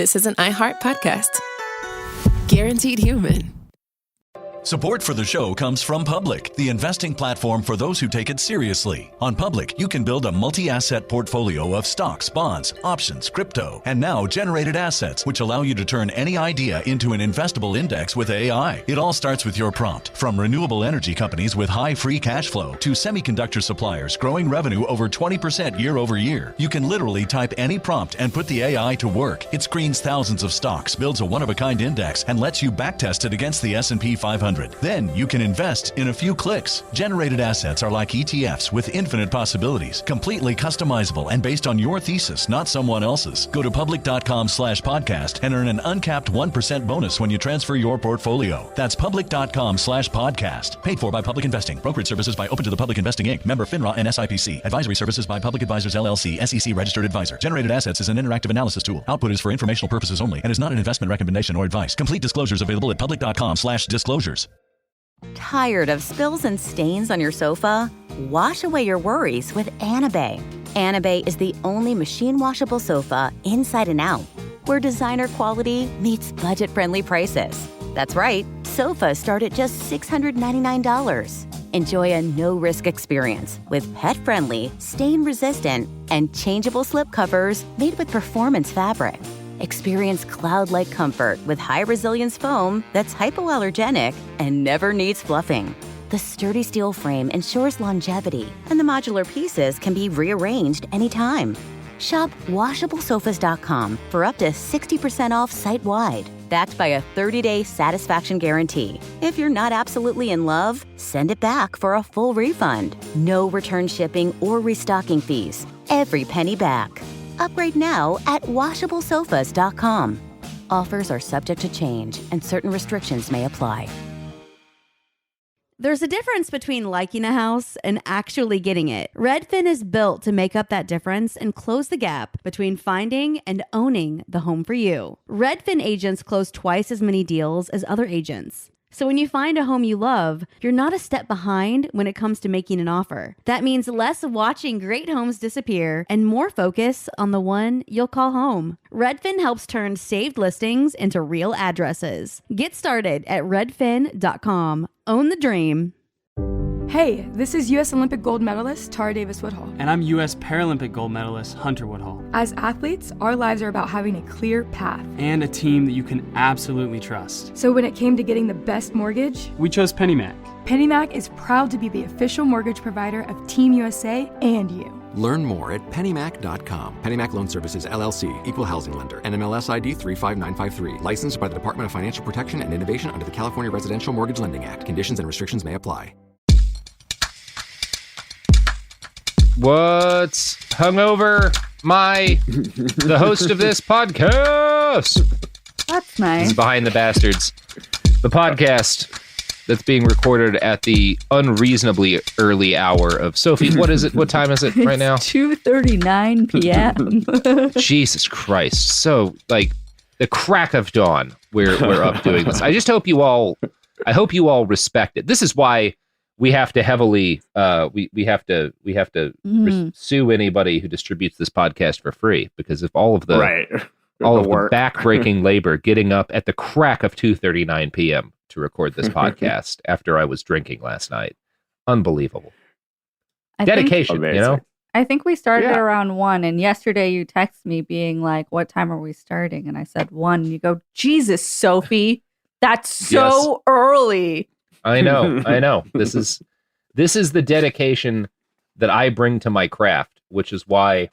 this is an iHeart podcast. Guaranteed human. Support for the show comes from Public, the investing platform for those who take it seriously. On Public, you can build a multi-asset portfolio of stocks, bonds, options, crypto, and now generated assets, which allow you to turn any idea into an investable index with AI. It all starts with your prompt. From renewable energy companies with high free cash flow to semiconductor suppliers growing revenue over 20% year over year, you can literally type any prompt and put the AI to work. It screens thousands of stocks, builds a one-of-a-kind index, and lets you backtest it against the S&P 500. Then you can invest in a few clicks. Generated assets are like ETFs with infinite possibilities, completely customizable and based on your thesis, not someone else's. Go to public.com/podcast and earn an uncapped 1% bonus when you transfer your portfolio. That's public.com/podcast. Paid for by Public Investing. Brokerage services by Open to the Public Investing Inc. Member FINRA and SIPC. Advisory services by Public Advisors LLC, SEC registered advisor. Generated assets is an interactive analysis tool. Output is for informational purposes only and is not an investment recommendation or advice. Complete disclosures available at public.com/disclosures. Tired of spills and stains on your sofa? Wash away your worries with Anabay. Anabay is the only machine washable sofa inside and out, where designer quality meets budget-friendly prices. That's right, sofas start at just $699. Enjoy a no-risk experience with pet-friendly, stain-resistant, and changeable slip covers made with performance fabric. Experience cloud-like comfort with high-resilience foam that's hypoallergenic and never needs fluffing. The sturdy steel frame ensures longevity, and the modular pieces can be rearranged anytime. Shop WashableSofas.com for up to 60% off site-wide, backed by a 30-day satisfaction guarantee. If you're not absolutely in love, send it back for a full refund. No return shipping or restocking fees. Every penny back. Upgrade now at WashableSofas.com. Offers are subject to change, and certain restrictions may apply. There's a difference between liking a house and actually getting it. Redfin is built to make up that difference and close the gap between finding and owning the home for you. Redfin agents close twice as many deals as other agents. So when you find a home you love, you're not a step behind when it comes to making an offer. That means less watching great homes disappear and more focus on the one you'll call home. Redfin helps turn saved listings into real addresses. Get started at redfin.com. Own the dream. Hey, this is U.S. Olympic gold medalist Tara Davis Woodhull. And I'm U.S. Paralympic gold medalist Hunter Woodhull. As athletes, our lives are about having a clear path. And a team that you can absolutely trust. So when it came to getting the best mortgage, we chose PennyMac. PennyMac is proud to be the official mortgage provider of Team USA and you. Learn more at pennymac.com. PennyMac Loan Services, LLC, Equal Housing Lender, NMLS ID 35953. Licensed by the Department of Financial Protection and Innovation under the California Residential Mortgage Lending Act. Conditions and restrictions may apply. What's hungover? The host of this podcast. That's nice. This is Behind the Bastards, the podcast that's being recorded at the unreasonably early hour of Sophie. What is it? What time is it right now? 2:39 p.m. Jesus Christ! So like the crack of dawn, we're up doing this. I just hope you all. I hope you all respect it. This is why we have to heavily we have to sue anybody who distributes this podcast for free, because of all of the the back-breaking labor getting up at the crack of 2:39 p.m. to record this podcast after I was drinking last night. Unbelievable. Dedication, you know? I think we started at around 1, and yesterday you texted me being like, what time are we starting? And I said 1, and you go, Jesus, Sophie, that's so early. I know. This is the dedication that I bring to my craft, which is why.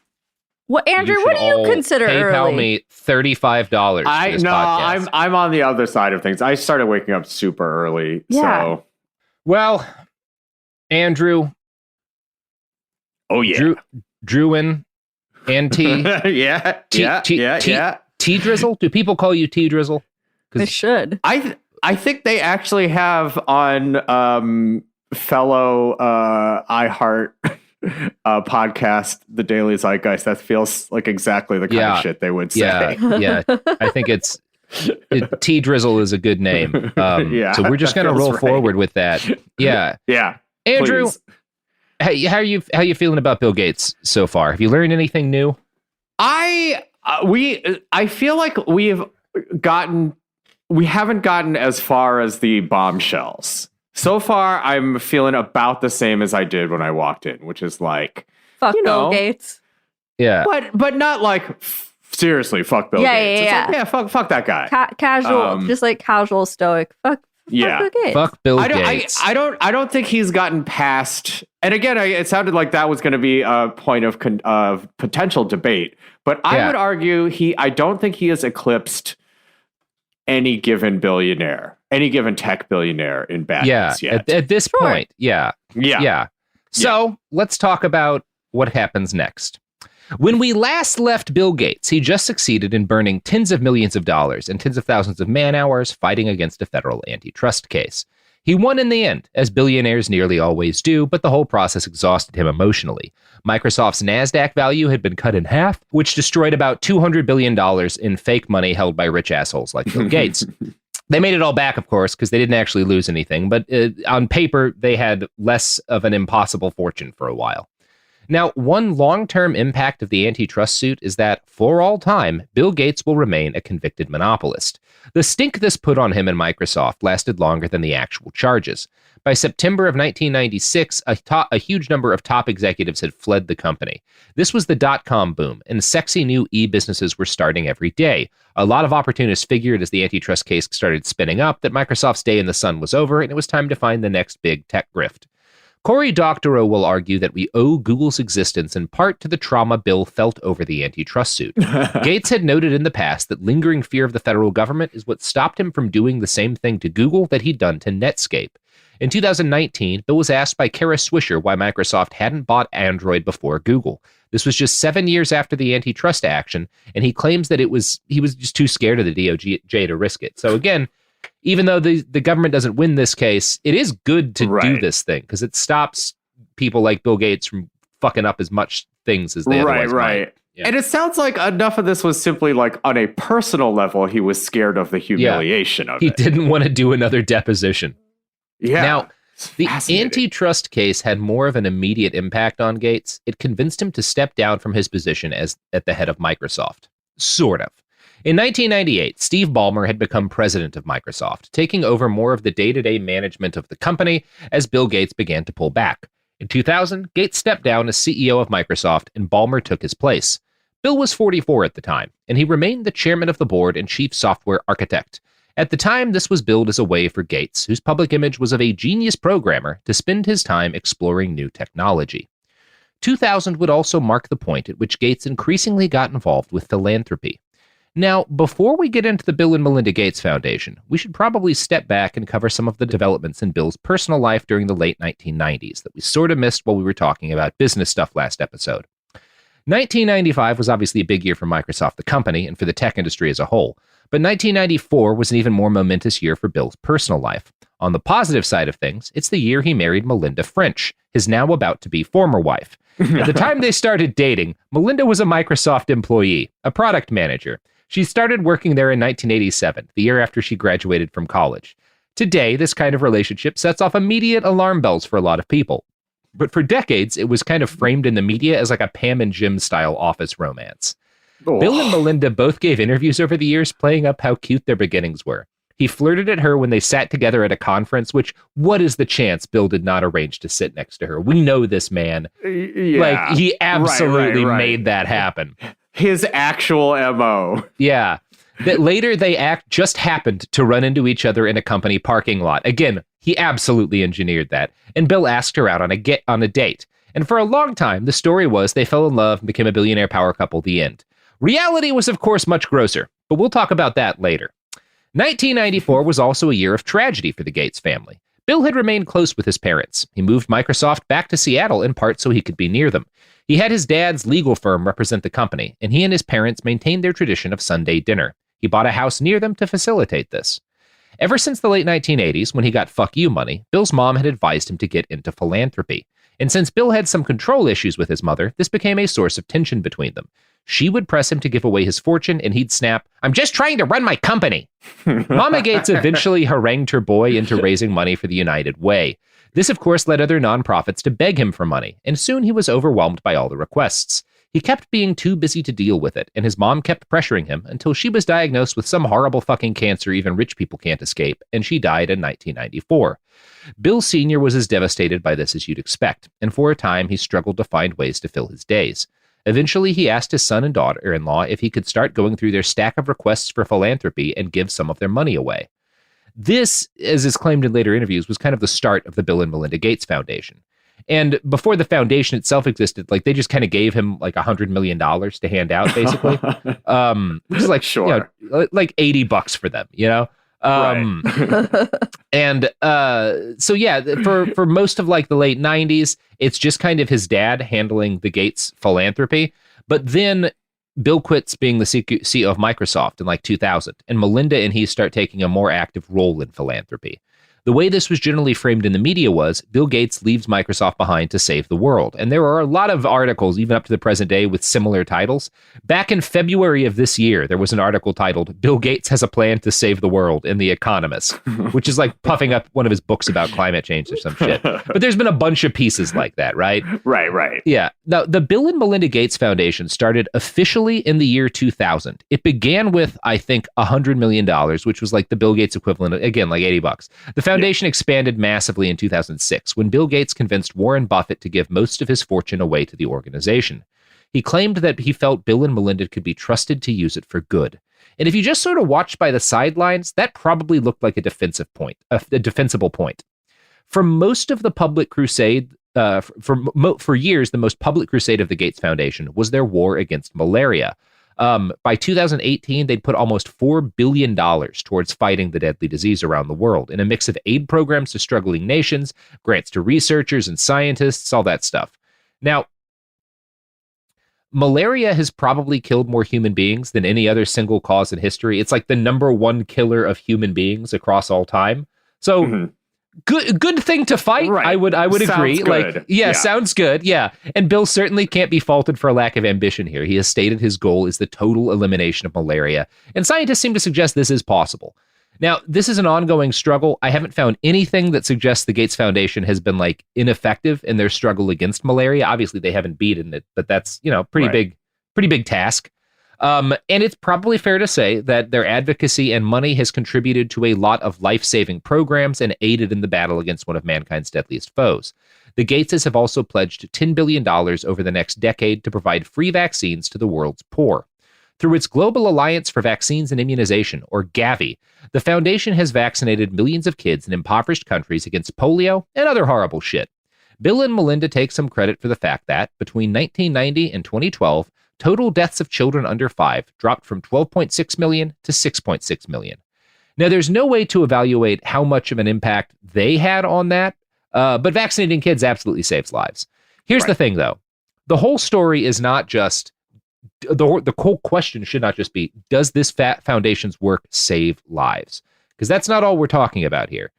Well, Andrew, what do you consider PayPal early? me $35. I'm on the other side of things. I started waking up super early. Yeah. So, well, Andrew. Oh yeah, Drewin and T. T Drizzle. Do people call you T Drizzle? They should. I think they actually have on fellow iHeart podcast, The Daily Zeitgeist. That feels like exactly the kind of shit they would say. Yeah. I think T Drizzle is a good name. So we're just going to roll forward with that. Yeah. Yeah. Andrew, how are you feeling about Bill Gates so far? Have you learned anything new? I I feel like we haven't gotten as far as the bombshells. So far, I'm feeling about the same as I did when I walked in, which is like, fuck Bill Gates. Yeah. But not like, seriously, fuck Bill Gates. It's like, fuck that guy. Casual, just like casual stoic. Fuck Bill Gates. Fuck Bill Gates. I don't think he's gotten past. And again, it sounded like that was going to be a point of potential debate. But I would argue I don't think he has eclipsed any given billionaire, any given tech billionaire in badness yet. At this point, yeah. So let's talk about what happens next. When we last left Bill Gates, he just succeeded in burning tens of millions of dollars and tens of thousands of man-hours fighting against a federal antitrust case. He won in the end, as billionaires nearly always do, but the whole process exhausted him emotionally. Microsoft's NASDAQ value had been cut in half, which destroyed about $200 billion in fake money held by rich assholes like Bill Gates. They made it all back, of course, because they didn't actually lose anything, but on paper, they had less of an impossible fortune for a while. Now, one long-term impact of the antitrust suit is that, for all time, Bill Gates will remain a convicted monopolist. The stink this put on him and Microsoft lasted longer than the actual charges. By September of 1996, a huge number of top executives had fled the company. This was the dot-com boom, and sexy new e-businesses were starting every day. A lot of opportunists figured as the antitrust case started spinning up that Microsoft's day in the sun was over, and it was time to find the next big tech grift. Cory Doctorow will argue that we owe Google's existence in part to the trauma Bill felt over the antitrust suit. Gates had noted in the past that lingering fear of the federal government is what stopped him from doing the same thing to Google that he'd done to Netscape. In 2019, Bill was asked by Kara Swisher why Microsoft hadn't bought Android before Google. This was just 7 years after the antitrust action, and he claims that he was just too scared of the DOJ to risk it. So again, even though the government doesn't win this case, it is good to do this thing because it stops people like Bill Gates from fucking up as much things as they otherwise might. Yeah. And it sounds like enough of this was simply like on a personal level, he was scared of the humiliation of it. He didn't want to do another deposition. Yeah. Now, the antitrust case had more of an immediate impact on Gates. It convinced him to step down from his position as at the head of Microsoft. Sort of. In 1998, Steve Ballmer had become president of Microsoft, taking over more of the day-to-day management of the company as Bill Gates began to pull back. In 2000, Gates stepped down as CEO of Microsoft and Ballmer took his place. Bill was 44 at the time, and he remained the chairman of the board and chief software architect. At the time, this was billed as a way for Gates, whose public image was of a genius programmer, to spend his time exploring new technology. 2000 would also mark the point at which Gates increasingly got involved with philanthropy. Now, before we get into the Bill and Melinda Gates Foundation, we should probably step back and cover some of the developments in Bill's personal life during the late 1990s that we sort of missed while we were talking about business stuff last episode. 1995 was obviously a big year for Microsoft, the company, and for the tech industry as a whole. But 1994 was an even more momentous year for Bill's personal life. On the positive side of things, it's the year he married Melinda French, his now about to be former wife. At the time they started dating, Melinda was a Microsoft employee, a product manager. She started working there in 1987, the year after she graduated from college. Today, this kind of relationship sets off immediate alarm bells for a lot of people. But for decades, it was kind of framed in the media as like a Pam and Jim style office romance. Oh. Bill and Melinda both gave interviews over the years playing up how cute their beginnings were. He flirted at her when they sat together at a conference, which, what is the chance Bill did not arrange to sit next to her? We know this man. Yeah. Like, he absolutely made that happen. His actual MO. Yeah. That later they just happened to run into each other in a company parking lot. Again, he absolutely engineered that. And Bill asked her out on a date. And for a long time, the story was they fell in love and became a billionaire power couple, the end. Reality was, of course, much grosser, but we'll talk about that later. 1994 was also a year of tragedy for the Gates family. Bill had remained close with his parents. He moved Microsoft back to Seattle in part so he could be near them. He had his dad's legal firm represent the company, and he and his parents maintained their tradition of Sunday dinner. He bought a house near them to facilitate this. Ever since the late 1980s, when he got fuck you money, Bill's mom had advised him to get into philanthropy. And since Bill had some control issues with his mother, this became a source of tension between them. She would press him to give away his fortune, and he'd snap, "I'm just trying to run my company." Mama Gates eventually harangued her boy into raising money for the United Way. This, of course, led other nonprofits to beg him for money, and soon he was overwhelmed by all the requests. He kept being too busy to deal with it, and his mom kept pressuring him until she was diagnosed with some horrible fucking cancer even rich people can't escape, and she died in 1994. Bill Sr. was as devastated by this as you'd expect, and for a time he struggled to find ways to fill his days. Eventually, he asked his son and daughter-in-law if he could start going through their stack of requests for philanthropy and give some of their money away. This, as is claimed in later interviews, was kind of the start of the Bill and Melinda Gates Foundation. And before the foundation itself existed, like they just kind of gave him like $100 million to hand out, basically, which is like sure, like $80 for them, you know. Right. And so yeah, for most of like the late 90s, it's just kind of his dad handling the Gates philanthropy. But then Bill quits being the CEO of Microsoft in like 2000, and Melinda and he start taking a more active role in philanthropy. The way this was generally framed in the media was Bill Gates leaves Microsoft behind to save the world. And there are a lot of articles, even up to the present day, with similar titles. Back in February of this year, there was an article titled, "Bill Gates has a plan to save the world" in The Economist, which is like puffing up one of his books about climate change or some shit. But there's been a bunch of pieces like that, right? Right. Yeah. Now, the Bill and Melinda Gates Foundation started officially in the year 2000. It began with, I think, $100 million, which was like the Bill Gates equivalent, again, like $80. The foundation expanded massively in 2006 when Bill Gates convinced Warren Buffett to give most of his fortune away to the organization. He claimed that he felt Bill and Melinda could be trusted to use it for good. And if you just sort of watched by the sidelines, that probably looked like a defensible point. For most of the public crusade, for years, the most public crusade of the Gates Foundation was their war against malaria. By 2018, they'd put almost $4 billion towards fighting the deadly disease around the world in a mix of aid programs to struggling nations, grants to researchers and scientists, all that stuff. Now, malaria has probably killed more human beings than any other single cause in history. It's like the number one killer of human beings across all time. So good thing to fight. Right. I would agree. Good. Like, yeah, sounds good. Yeah. And Bill certainly can't be faulted for a lack of ambition here. He has stated his goal is the total elimination of malaria, and scientists seem to suggest this is possible. Now, this is an ongoing struggle. I haven't found anything that suggests the Gates Foundation has been like ineffective in their struggle against malaria. Obviously, they haven't beaten it, but that's, pretty big task. And it's probably fair to say that their advocacy and money has contributed to a lot of life-saving programs and aided in the battle against one of mankind's deadliest foes. The Gateses have also pledged $10 billion over the next decade to provide free vaccines to the world's poor. Through its Global Alliance for Vaccines and Immunization, or Gavi, the foundation has vaccinated millions of kids in impoverished countries against polio and other horrible shit. Bill and Melinda take some credit for the fact that, between 1990 and 2012, total deaths of children under 5 dropped from 12.6 million to 6.6 million. Now, there's no way to evaluate how much of an impact they had on that, but vaccinating kids absolutely saves lives. Here's the thing, though. The whole story is not just, the whole question should not just be, does this foundation's work save lives? Because that's not all we're talking about here.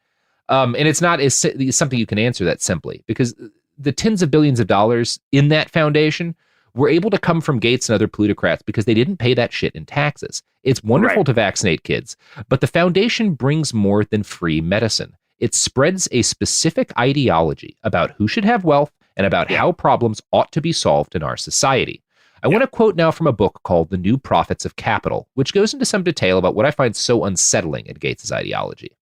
And it's not something you can answer that simply, because the tens of billions of dollars in that foundation were able to come from Gates and other plutocrats because they didn't pay that shit in taxes. It's wonderful to vaccinate kids, but the foundation brings more than free medicine. It spreads a specific ideology about who should have wealth and about how problems ought to be solved in our society. I want to quote now from a book called The New Prophets of Capital, which goes into some detail about what I find so unsettling in Gates' ideology.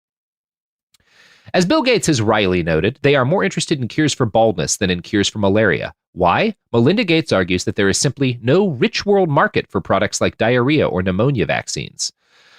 As Bill Gates has wryly noted, they are more interested in cures for baldness than in cures for malaria. Why? Melinda Gates argues that there is simply no rich world market for products like diarrhea or pneumonia vaccines.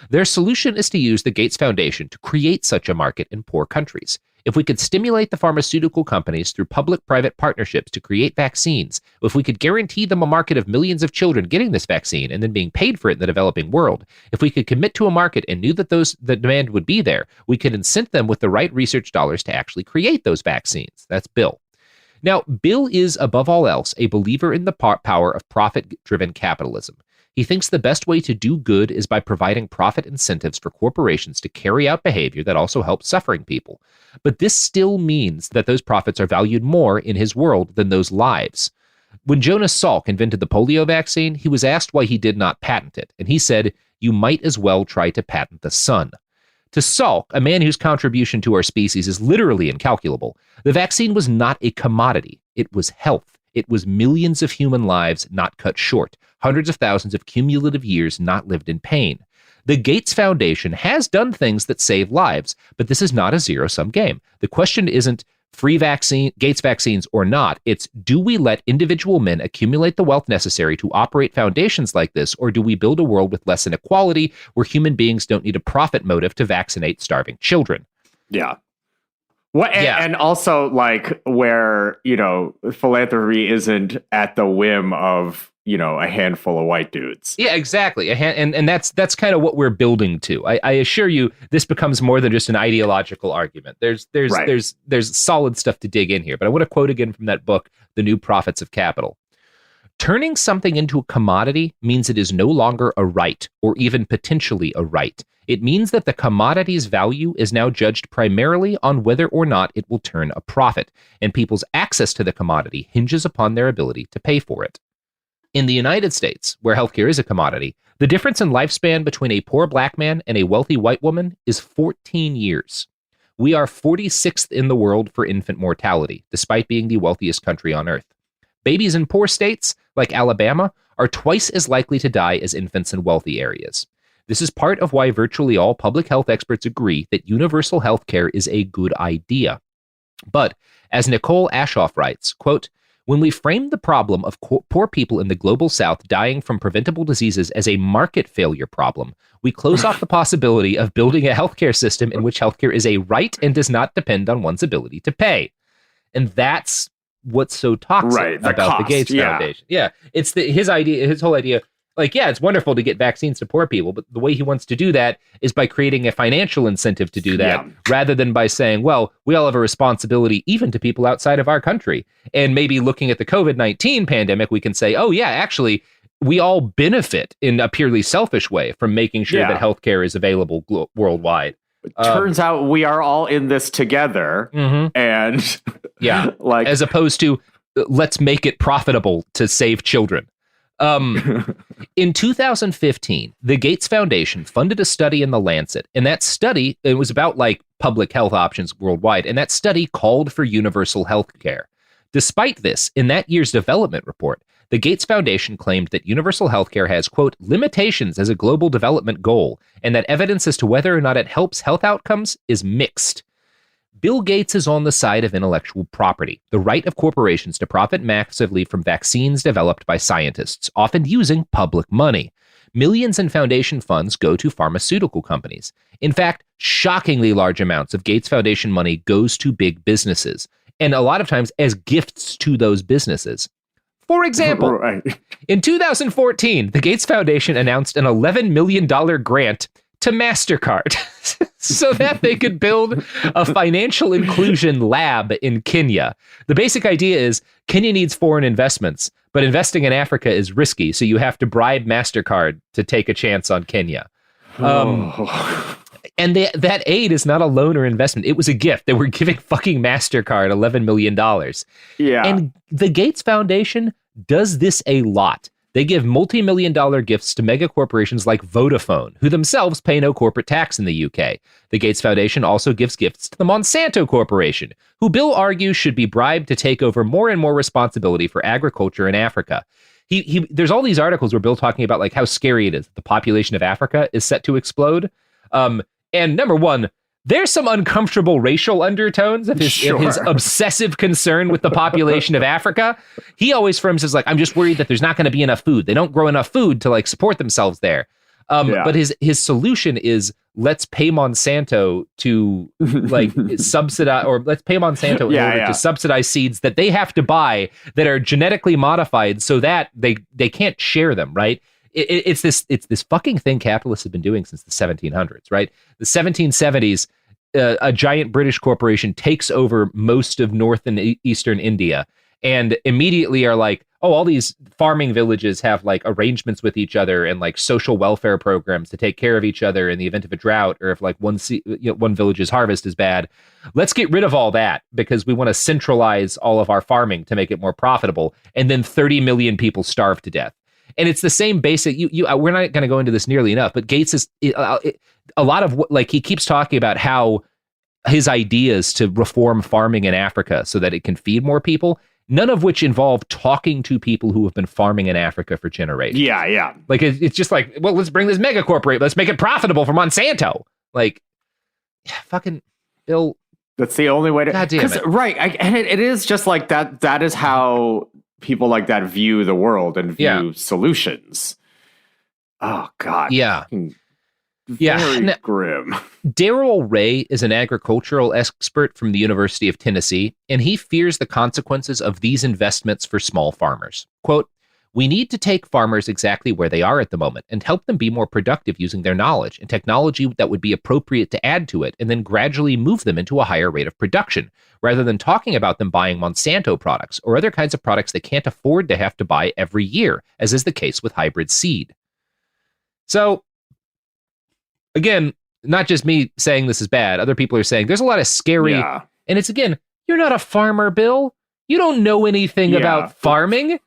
Their solution is to use the Gates Foundation to create such a market in poor countries. If we could stimulate the pharmaceutical companies through public-private partnerships to create vaccines, if we could guarantee them a market of millions of children getting this vaccine and then being paid for it in the developing world, if we could commit to a market and knew that the demand would be there, we could incent them with the right research dollars to actually create those vaccines. That's Bill. Now, Bill is, above all else, a believer in the power of profit-driven capitalism. He thinks the best way to do good is by providing profit incentives for corporations to carry out behavior that also helps suffering people. But this still means that those profits are valued more in his world than those lives. When Jonas Salk invented the polio vaccine, he was asked why he did not patent it, and he said, "You might as well try to patent the sun." To Salk, a man whose contribution to our species is literally incalculable, the vaccine was not a commodity. It was health. It was millions of human lives not cut short, hundreds of thousands of cumulative years not lived in pain. The Gates Foundation has done things that save lives, but this is not a zero-sum game. The question isn't Gates vaccines or not. It's, do we let individual men accumulate the wealth necessary to operate foundations like this, or do we build a world with less inequality where human beings don't need a profit motive to vaccinate starving children? Yeah. And also, like, where, philanthropy isn't at the whim of, a handful of white dudes. Yeah, exactly. And that's kind of what we're building to. I assure you, this becomes more than just an ideological argument. There's solid stuff to dig in here. But I want to quote again from that book, The New Profits of Capital. Turning something into a commodity means it is no longer a right, or even potentially a right. It means that the commodity's value is now judged primarily on whether or not it will turn a profit, and people's access to the commodity hinges upon their ability to pay for it. In the United States, where healthcare is a commodity, the difference in lifespan between a poor black man and a wealthy white woman is 14 years. We are 46th in the world for infant mortality, despite being the wealthiest country on earth. Babies in poor states, like Alabama, are twice as likely to die as infants in wealthy areas. This is part of why virtually all public health experts agree that universal health care is a good idea. But, as Nicole Ashoff writes, quote, when we frame the problem of poor people in the global south dying from preventable diseases as a market failure problem, we close off the possibility of building a healthcare system in which healthcare is a right and does not depend on one's ability to pay. And that's what's so toxic about the Gates Foundation. Yeah, it's his whole idea. Like, yeah, it's wonderful to get vaccines to poor people, but the way he wants to do that is by creating a financial incentive to do that, rather than by saying, well, we all have a responsibility even to people outside of our country. And maybe looking at the COVID-19 pandemic, we can say, oh, yeah, actually, we all benefit in a purely selfish way from making sure that healthcare is available worldwide. Turns out we are all in this together. And like, as opposed to let's make it profitable to save children. In 2015, the Gates Foundation funded a study in The Lancet, and that study, it was about like public health options worldwide, and that study called for universal health care. Despite this, in that year's development report, the Gates Foundation claimed that universal health care has, quote, limitations as a global development goal, and that evidence as to whether or not it helps health outcomes is mixed. Bill Gates is on the side of intellectual property, the right of corporations to profit massively from vaccines developed by scientists, often using public money. Millions in foundation funds go to pharmaceutical companies. In fact, shockingly large amounts of Gates Foundation money goes to big businesses, and a lot of times as gifts to those businesses. For example, in 2014, the Gates Foundation announced an $11 million grant to MasterCard so that they could build a financial inclusion lab in Kenya. The basic idea is Kenya needs foreign investments, but investing in Africa is risky, so you have to bribe MasterCard to take a chance on Kenya. And that aid is not a loan or investment. It was a gift. They were giving fucking MasterCard $11 million. Yeah. And the Gates Foundation does this a lot. They give multi-million-dollar gifts to mega corporations like Vodafone, who themselves pay no corporate tax in the UK. The Gates Foundation also gives gifts to the Monsanto Corporation, who Bill argues should be bribed to take over more and more responsibility for agriculture in Africa. There's all these articles where Bill talking about like how scary it is. The population of Africa is set to explode. And number one, there's some uncomfortable racial undertones of his obsessive concern with the population of Africa. He always frames as like, I'm just worried that there's not going to be enough food. They don't grow enough food to like support themselves there. But his solution is let's pay Monsanto to like subsidize, or let's pay Monsanto in order to subsidize seeds that they have to buy that are genetically modified so that they can't share them, right? It's this fucking thing capitalists have been doing since the 1700s, right? The 1770s, a giant British corporation takes over most of North and Eastern India and immediately are like, oh, all these farming villages have like arrangements with each other and like social welfare programs to take care of each other in the event of a drought, or if like one village's harvest is bad. Let's get rid of all that because we want to centralize all of our farming to make it more profitable. And then 30 million people starve to death. And it's the same basic. We're not going to go into this nearly enough, but Gates is a lot of what, like, he keeps talking about how his ideas to reform farming in Africa so that it can feed more people. none of which involve talking to people who have been farming in Africa for generations. Yeah. Like, it's just like, well, let's bring this mega corporate. Let's make it profitable for Monsanto. Like, fucking Bill. That's the only way to. God damn it. Right. And it is just like that. That is how people like that view the world and view solutions. Oh, God. Yeah. Very grim. Darrell Ray is an agricultural expert from the University of Tennessee, and he fears the consequences of these investments for small farmers. Quote, "We need to take farmers exactly where they are at the moment and help them be more productive using their knowledge and technology that would be appropriate to add to it, and then gradually move them into a higher rate of production, rather than talking about them buying Monsanto products or other kinds of products they can't afford to have to buy every year, as is the case with hybrid seed." So, again, not just me saying this is bad. Other people are saying there's a lot of scary, and it's, again, you're not a farmer, Bill. You don't know anything about farming,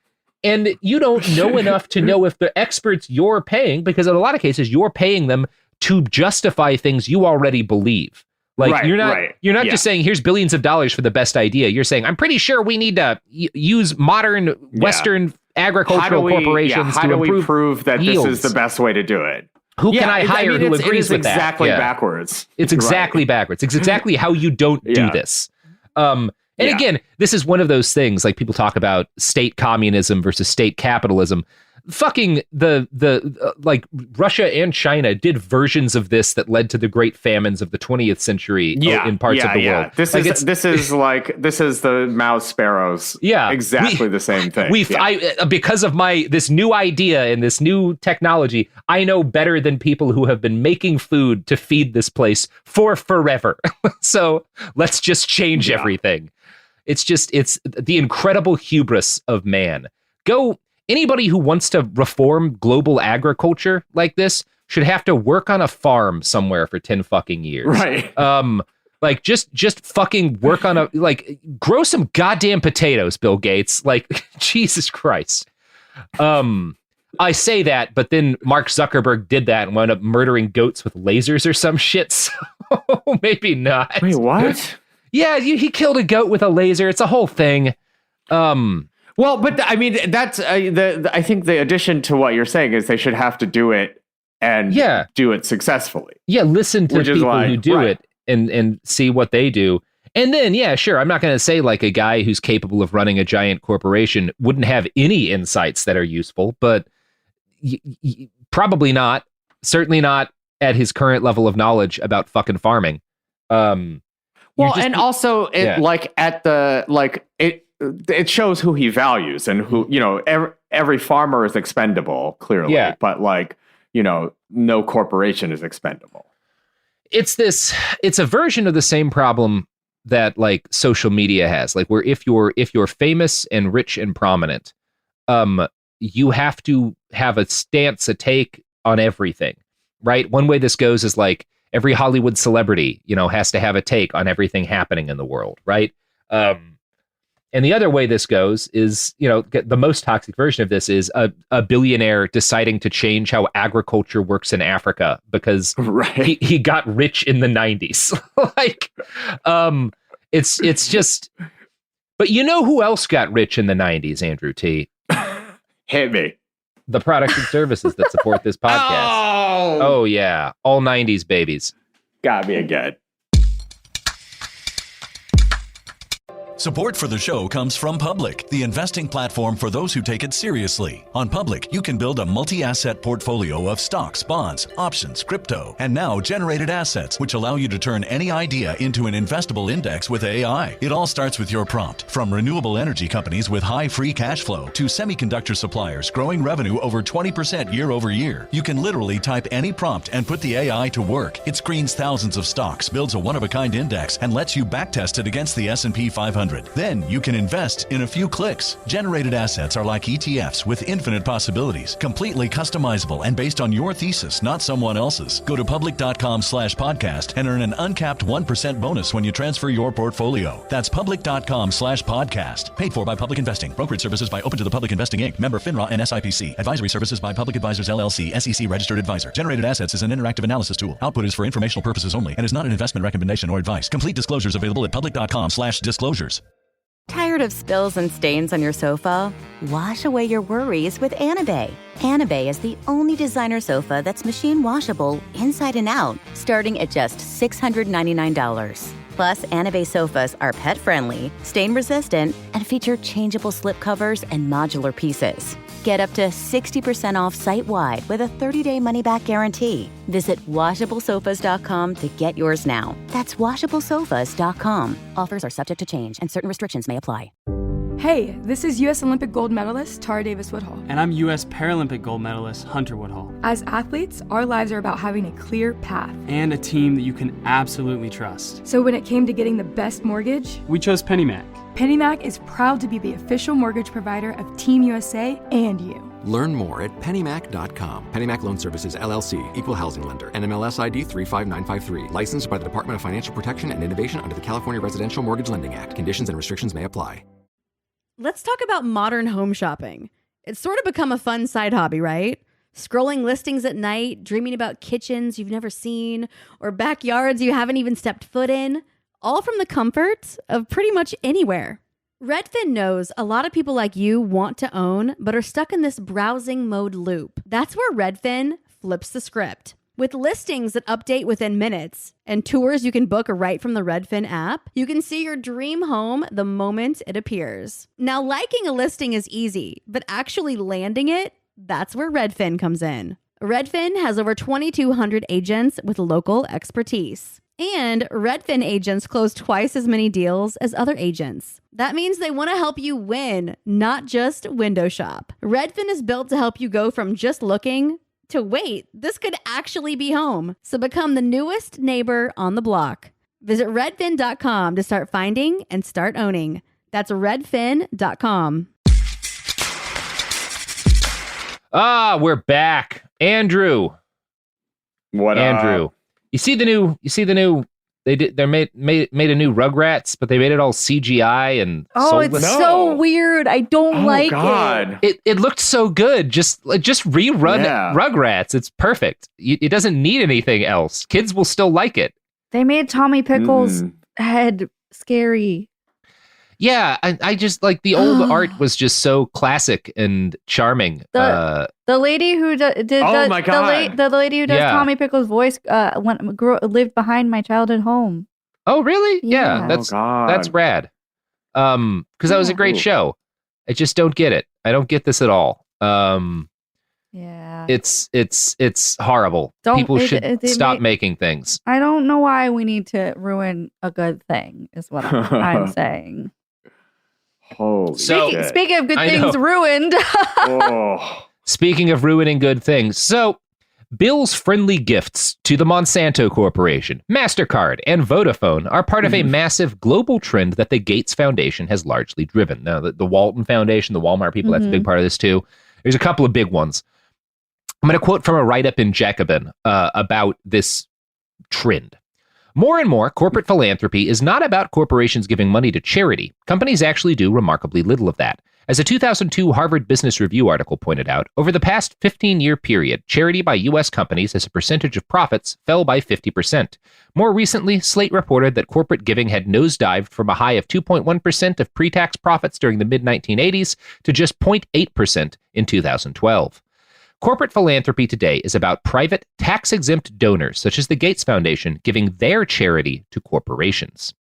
and you don't know enough to know if the experts you're paying, because in a lot of cases, you're paying them to justify things you already believe. Like, you're not just saying, here's billions of dollars for the best idea. You're saying, I'm pretty sure we need to use modern Western agricultural corporations to improve. How do we prove that yields? This is the best way to do it? Who can I hire who agrees with that? Exactly backwards. It's exactly backwards. It's exactly how you don't do this. And again, this is one of those things, like, people talk about state communism versus state capitalism. Fucking like, Russia and China did versions of this that led to the great famines of the 20th century in parts of the world. This is the mouse sparrows. Yeah, exactly the same thing. Because of this new idea and this new technology, I know better than people who have been making food to feed this place for forever. So let's just change everything. It's the incredible hubris of man. Anybody who wants to reform global agriculture like this should have to work on a farm somewhere for 10 fucking years. Right. Like, just fucking work on grow some goddamn potatoes, Bill Gates. Like, Jesus Christ. I say that, but then Mark Zuckerberg did that and wound up murdering goats with lasers or some shit. So maybe not. Wait, what? Yeah, he killed a goat with a laser. It's a whole thing. Well, but I mean, that's I think the addition to what you're saying is they should have to do it and do it successfully. Yeah, listen to people who do it and see what they do. And then, sure, I'm not going to say, like, a guy who's capable of running a giant corporation wouldn't have any insights that are useful, but probably not. Certainly not at his current level of knowledge about fucking farming. And also, it shows who he values and who, every farmer is expendable, clearly, but, like, no corporation is expendable. It's a version of the same problem that, like, social media has, like, where if you're famous and rich and prominent, you have to have a take on everything, right? One way this goes is, like, every Hollywood celebrity, has to have a take on everything happening in the world, right? And the other way this goes is, the most toxic version of this is a billionaire deciding to change how agriculture works in Africa because he got rich in the 90s. Like, it's just, but who else got rich in the 90s, Andrew T? Hit me. The products and services that support this podcast. Oh yeah. All 90s babies. Got me again. Support for the show comes from Public, the investing platform for those who take it seriously. On Public, you can build a multi-asset portfolio of stocks, bonds, options, crypto, and now generated assets, which allow you to turn any idea into an investable index with AI. It all starts with your prompt. From renewable energy companies with high free cash flow to semiconductor suppliers growing revenue over 20% year over year, you can literally type any prompt and put the AI to work. It screens thousands of stocks, builds a one-of-a-kind index, and lets you backtest it against the S&P 500. Then you can invest in a few clicks. Generated assets are like ETFs with infinite possibilities, completely customizable and based on your thesis, not someone else's. Go to public.com/podcast and earn an uncapped 1% bonus when you transfer your portfolio. That's public.com/podcast. Paid for by Public Investing. Brokerage services by Open to the Public Investing Inc. Member FINRA and SIPC. Advisory services by Public Advisors LLC. SEC registered advisor. Generated assets is an interactive analysis tool. Output is for informational purposes only and is not an investment recommendation or advice. Complete disclosures available at public.com/disclosures. Tired of spills and stains on your sofa? Wash away your worries with Anabay. Anabay is the only designer sofa that's machine washable inside and out, starting at just $699. Plus, Anabay sofas are pet-friendly, stain-resistant, and feature changeable slipcovers and modular pieces. Get up to 60% off site-wide with a 30-day money-back guarantee. Visit WashableSofas.com to get yours now. That's WashableSofas.com. Offers are subject to change, and certain restrictions may apply. Hey, this is U.S. Olympic gold medalist Tara Davis Woodhull. And I'm U.S. Paralympic gold medalist Hunter Woodhull. As athletes, our lives are about having a clear path. And a team that you can absolutely trust. So when it came to getting the best mortgage, we chose PennyMac. PennyMac is proud to be the official mortgage provider of Team USA and you. Learn more at pennymac.com. PennyMac Loan Services, LLC, Equal Housing Lender, NMLS ID 35953. Licensed by the Department of Financial Protection and Innovation under the California Residential Mortgage Lending Act. Conditions and restrictions may apply. Let's talk about modern home shopping. It's sort of become a fun side hobby, right? Scrolling listings at night, dreaming about kitchens you've never seen, or backyards you haven't even stepped foot in, all from the comfort of pretty much anywhere. Redfin knows a lot of people like you want to own, but are stuck in this browsing mode loop. That's where Redfin flips the script. With listings that update within minutes and tours you can book right from the Redfin app, you can see your dream home the moment it appears. Now, liking a listing is easy, but actually landing it, that's where Redfin comes in. Redfin has over 2,200 agents with local expertise. And Redfin agents close twice as many deals as other agents. That means they want to help you win, not just window shop. Redfin is built to help you go from just looking to wait, this could actually be home. So become the newest neighbor on the block. Visit redfin.com to start finding and start owning. That's redfin.com. We're back. Andrew. What Andrew. You see the new they made a new Rugrats, but they made it all CGI and it's so weird. I don't like it. It looked so good. Just rerun Rugrats. It's perfect. It doesn't need anything else. Kids will still like it. They made Tommy Pickles' head scary. Yeah, I just like the old art was just so classic and charming. The lady who the lady who does Tommy Pickles' voice lived behind my childhood home. Oh, really? Yeah. That's rad. Because that was a great show. I just don't get it. I don't get this at all. Yeah. It's horrible. People should stop making things. I don't know why we need to ruin a good thing, is what I'm saying. Holy Speaking of good things ruined. Speaking of ruining good things. So, Bill's friendly gifts to the Monsanto Corporation, MasterCard, and Vodafone are part of a massive global trend that the Gates Foundation has largely driven. Now, the Walton Foundation, the Walmart people, that's a big part of this too. There's a couple of big ones. I'm going to quote from a write-up in Jacobin about this trend. More and more, corporate philanthropy is not about corporations giving money to charity. Companies actually do remarkably little of that. As a 2002 Harvard Business Review article pointed out, over the past 15-year period, charity by U.S. companies as a percentage of profits fell by 50%. More recently, Slate reported that corporate giving had nosedived from a high of 2.1% of pre-tax profits during the mid-1980s to just 0.8% in 2012. Corporate philanthropy today is about private, tax-exempt donors, such as the Gates Foundation, giving their charity to corporations.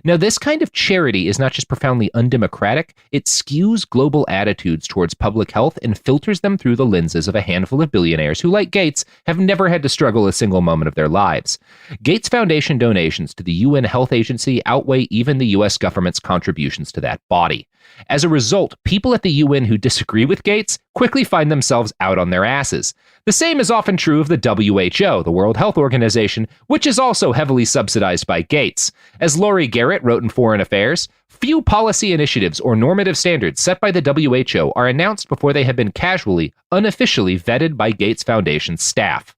Now, this kind of charity is not just profoundly undemocratic, it skews global attitudes towards public health and filters them through the lenses of a handful of billionaires who, like Gates, have never had to struggle a single moment of their lives. Gates Foundation donations to the UN Health Agency outweigh even the U.S. government's contributions to that body. As a result, people at the UN who disagree with Gates quickly find themselves out on their asses. The same is often true of the WHO, the World Health Organization, which is also heavily subsidized by Gates. As Laurie Garrett wrote in Foreign Affairs, few policy initiatives or normative standards set by the WHO are announced before they have been casually, unofficially vetted by Gates Foundation staff.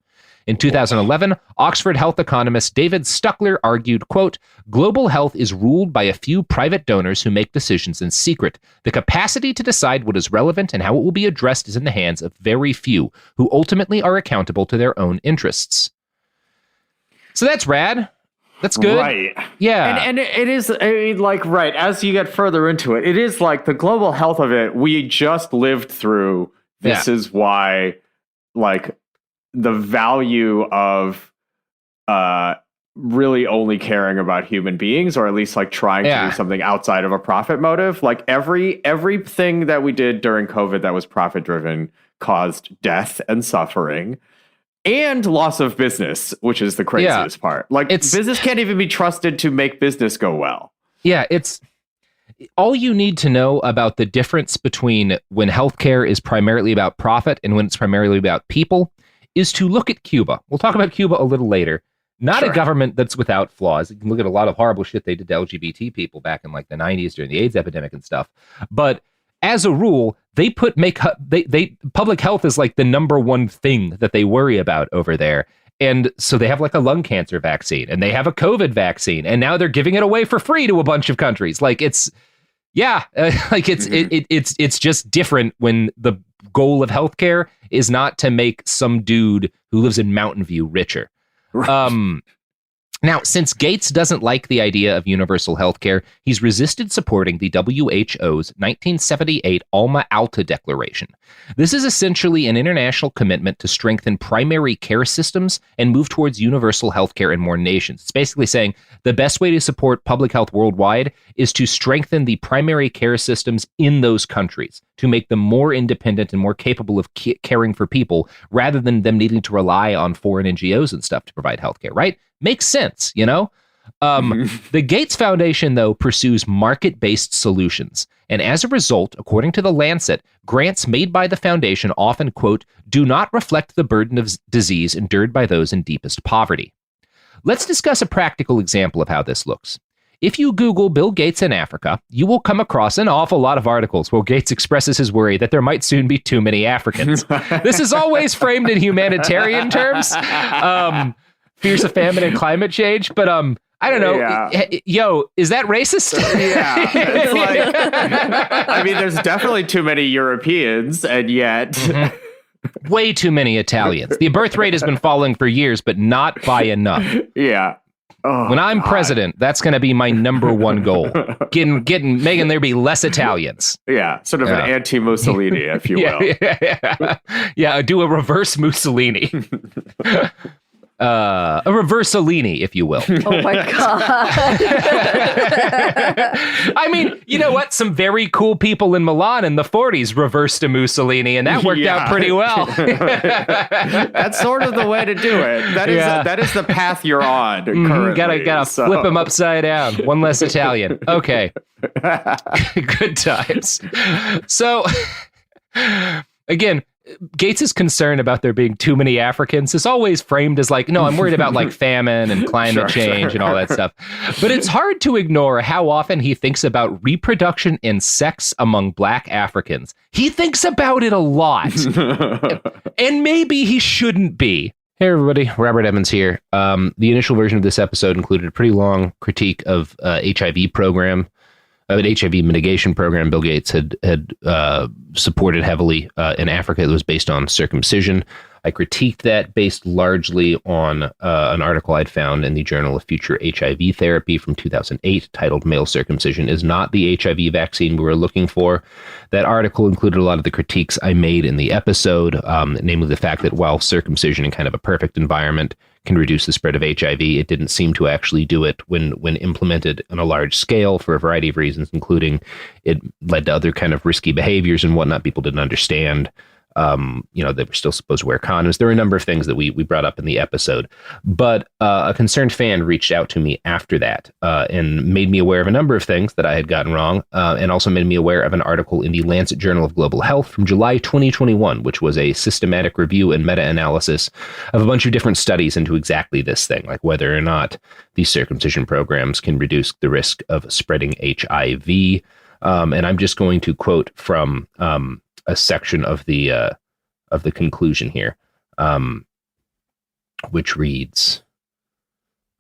In 2011, Oxford health economist David Stuckler argued, quote, "Global health is ruled by a few private donors who make decisions in secret. The capacity to decide what is relevant and how it will be addressed is in the hands of very few, who ultimately are accountable to their own interests." So that's rad. That's good. Right. Yeah. And it is, I mean, like, right, as you get further into it, it is like the global health of it, we just lived through. This is why, like, the value of really only caring about human beings, or at least like trying to do something outside of a profit motive. Like everything that we did during COVID that was profit driven caused death and suffering. And loss of business, which is the craziest part. Like, business can't even be trusted to make business go well. Yeah, it's all you need to know about the difference between when healthcare is primarily about profit and when it's primarily about people is to look at Cuba. We'll talk about Cuba a little later. Not a government that's without flaws. You can look at a lot of horrible shit they did to LGBT people back in like the 90s during the AIDS epidemic and stuff. But as a rule, they public health is like the number one thing that they worry about over there. And so they have like a lung cancer vaccine and they have a COVID vaccine and now they're giving it away for free to a bunch of countries. Like it's just different when the goal of healthcare is not to make some dude who lives in Mountain View richer. Now, since Gates doesn't like the idea of universal healthcare, he's resisted supporting the WHO's 1978 Alma Ata Declaration. This is essentially an international commitment to strengthen primary care systems and move towards universal healthcare in more nations. It's basically saying the best way to support public health worldwide is to strengthen the primary care systems in those countries, to make them more independent and more capable of caring for people, rather than them needing to rely on foreign NGOs and stuff to provide healthcare, right? Makes sense, you know? The Gates Foundation, though, pursues market-based solutions. And as a result, according to The Lancet, grants made by the foundation often, quote, do not reflect the burden of disease endured by those in deepest poverty. Let's discuss a practical example of how this looks. If you Google Bill Gates in Africa, you will come across an awful lot of articles where Gates expresses his worry that there might soon be too many Africans. This is always framed in humanitarian terms. Fears of famine and climate change, but I don't know. Yo, is that racist? Yeah, it's like, I mean, there's definitely too many Europeans, and yet way too many Italians. The birth rate has been falling for years, but not by enough. Yeah. Oh, when I'm president, that's going to be my number one goal. Making there be less Italians. Yeah, sort of an anti-Mussolini, if you will. Yeah, do a reverse Mussolini. A reversalini, if you will. Oh my God. I mean, you know what? Some very cool people in Milan in the 40s reversed a Mussolini, and that worked out pretty well. That's sort of the way to do it. That is the path you're on currently. Gotta flip him upside down. One less Italian. Okay. Good times. So, again, Gates' concern about there being too many Africans is always framed as like, no, I'm worried about like famine and climate change and all that stuff. But it's hard to ignore how often he thinks about reproduction and sex among Black Africans. He thinks about it a lot. And maybe he shouldn't be. Hey, everybody. Robert Evans here. The initial version of this episode included a pretty long critique of HIV program. An HIV mitigation program Bill Gates had supported heavily in Africa that was based on circumcision. I critiqued that based largely on an article I'd found in the Journal of Future HIV Therapy from 2008 titled Male Circumcision is Not the HIV Vaccine We Were Looking For. That article included a lot of the critiques I made in the episode, namely the fact that while circumcision in kind of a perfect environment can reduce the spread of HIV, it didn't seem to actually do it when implemented on a large scale for a variety of reasons, including it led to other kind of risky behaviors and whatnot people didn't understand. They were still supposed to wear condoms. There were a number of things that we brought up in the episode, but a concerned fan reached out to me after that and made me aware of a number of things that I had gotten wrong, and also made me aware of an article in the Lancet Journal of Global Health from July 2021, which was a systematic review and meta-analysis of a bunch of different studies into exactly this thing, like whether or not these circumcision programs can reduce the risk of spreading HIV. And I'm just going to quote from a section of the conclusion here, which reads,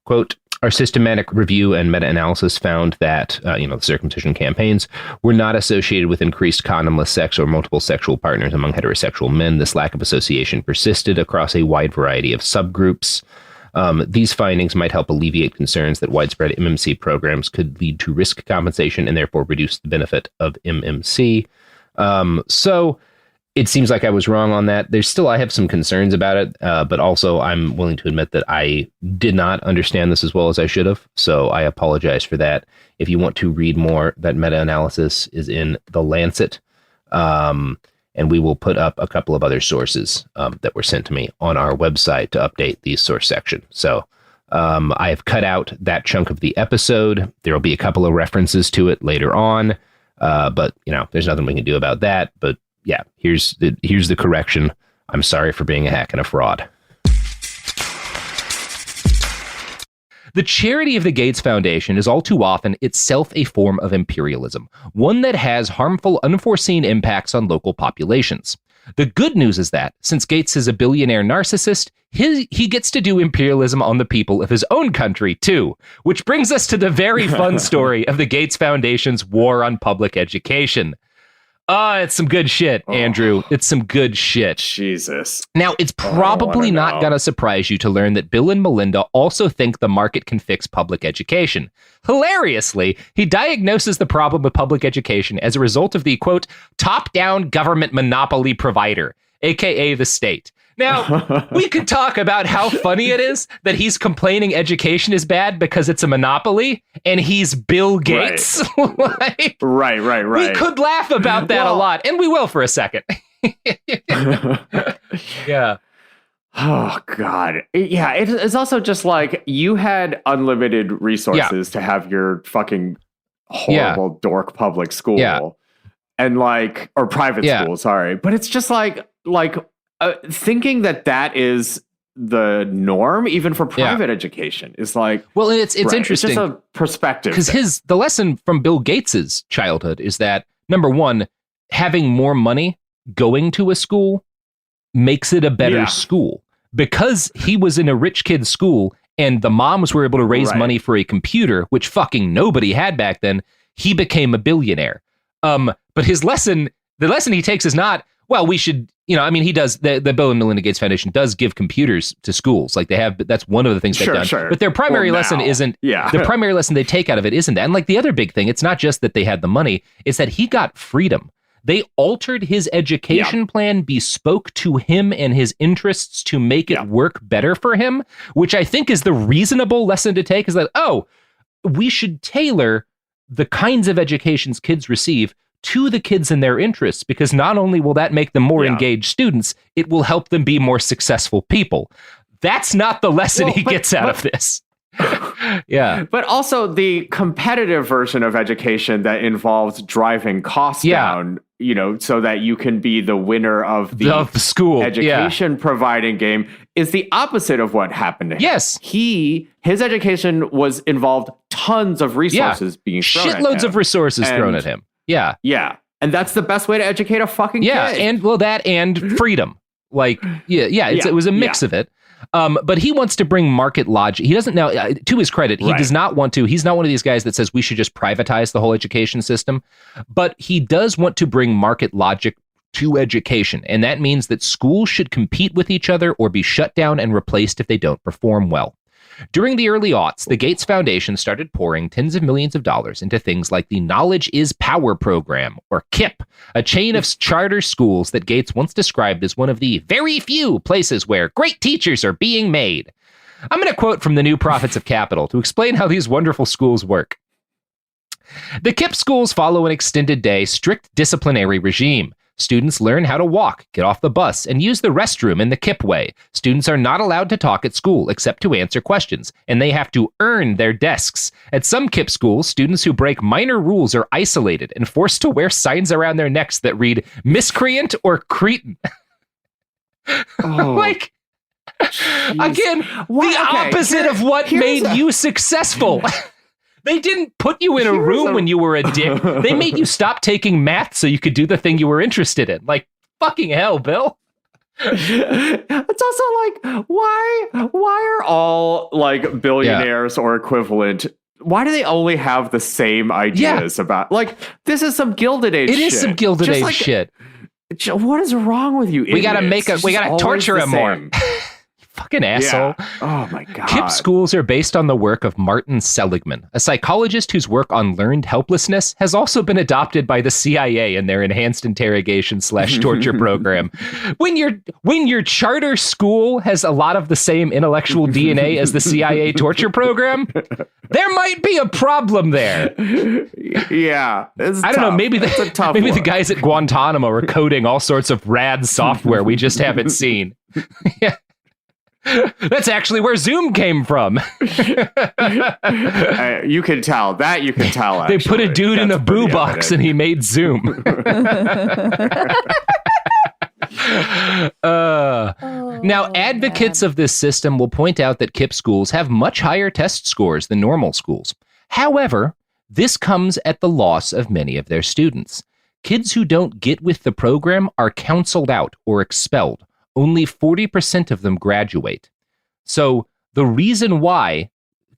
quote, our systematic review and meta-analysis found that, the circumcision campaigns were not associated with increased condomless sex or multiple sexual partners among heterosexual men. This lack of association persisted across a wide variety of subgroups. These findings might help alleviate concerns that widespread MMC programs could lead to risk compensation and therefore reduce the benefit of MMC. So it seems like I was wrong on that. I have some concerns about it, but also I'm willing to admit that I did not understand this as well as I should have. So I apologize for that. If you want to read more, that meta-analysis is in The Lancet. And we will put up a couple of other sources that were sent to me on our website to update the source section. So I have cut out that chunk of the episode. There will be a couple of references to it later on. But, there's nothing we can do about that. But yeah, here's the correction. I'm sorry for being a hack and a fraud. The charity of the Gates Foundation is all too often itself a form of imperialism, one that has harmful, unforeseen impacts on local populations. The good news is that, since Gates is a billionaire narcissist, he gets to do imperialism on the people of his own country, too. Which brings us to the very fun story of the Gates Foundation's war on public education. It's some good shit, Andrew. It's some good shit. Jesus. Now, it's probably not going to surprise you to learn that Bill and Melinda also think the market can fix public education. Hilariously, he diagnoses the problem with public education as a result of the, quote, top-down government monopoly provider, aka the state. Now, we could talk about how funny it is that he's complaining education is bad because it's a monopoly and he's Bill Gates. Right. We could laugh about that a lot, and we will for a second. Yeah. Oh, God. Yeah, it's also just like you had unlimited resources to have your fucking horrible dork public school and or private school, sorry. But it's just like thinking that is the norm, even for private education, is like... Well, it's interesting. It's just a perspective. Because the lesson from Bill Gates's childhood is that, number one, having more money going to a school makes it a better school. Because he was in a rich kid's school and the moms were able to raise money for a computer, which fucking nobody had back then, he became a billionaire. But the lesson he takes is not, well, we should... he does, the Bill and Melinda Gates Foundation does give computers to schools. Like that's one of the things they've done. Sure. But their primary lesson isn't, the primary lesson they take out of it isn't that. And the other big thing, it's not just that they had the money, it's that he got freedom. They altered his education plan bespoke to him and his interests to make it work better for him, which I think is the reasonable lesson to take, is that, we should tailor the kinds of educations kids receive to the kids and their interests, because not only will that make them more engaged students, it will help them be more successful people. That's not the lesson he gets out of this. But also the competitive version of education that involves driving costs down, so that you can be the winner of the school education providing game, is the opposite of what happened to him. Yes. His education involved tons of resources being thrown at him. Shitloads of resources thrown at him. Yeah. And that's the best way to educate a fucking kid. And freedom. It was a mix of it. But he wants to bring market logic. He doesn't know, to his credit, he does not want to. He's not one of these guys that says we should just privatize the whole education system. But he does want to bring market logic to education. And that means that schools should compete with each other or be shut down and replaced if they don't perform well. During the early aughts, the Gates Foundation started pouring tens of millions of dollars into things like the Knowledge is Power program, or KIPP, a chain of charter schools that Gates once described as one of the very few places where great teachers are being made. I'm going to quote from the New Prophets of Capital to explain how these wonderful schools work. The KIPP schools follow an extended day, strict disciplinary regime. Students learn how to walk, get off the bus, and use the restroom in the KIPP way. Students are not allowed to talk at school except to answer questions, and they have to earn their desks. At some KIPP schools, students who break minor rules are isolated and forced to wear signs around their necks that read miscreant or cretin. Again, the opposite of what made you successful. They didn't put you in a room when you were a dick. They made you stop taking math so you could do the thing you were interested in. Fucking hell, Bill. It's also why are all billionaires or equivalent? Why do they only have the same ideas about this is some Gilded Age shit. It is some Gilded Age shit. What is wrong with you? We gotta torture him more. Fucking asshole. Yeah. Oh my God. KIPP schools are based on the work of Martin Seligman, a psychologist whose work on learned helplessness has also been adopted by the CIA in their enhanced interrogation / torture program. When your charter school has a lot of the same intellectual DNA as the CIA torture program, there might be a problem there. Yeah. I don't know. Maybe the guys at Guantanamo are coding all sorts of rad software we just haven't seen. Yeah. That's actually where Zoom came from. You can tell. Actually. They put a dude in a boo box and he made Zoom. Now, advocates of this system will point out that KIPP schools have much higher test scores than normal schools. However, this comes at the loss of many of their students. Kids who don't get with the program are counseled out or expelled. Only 40% of them graduate. So the reason why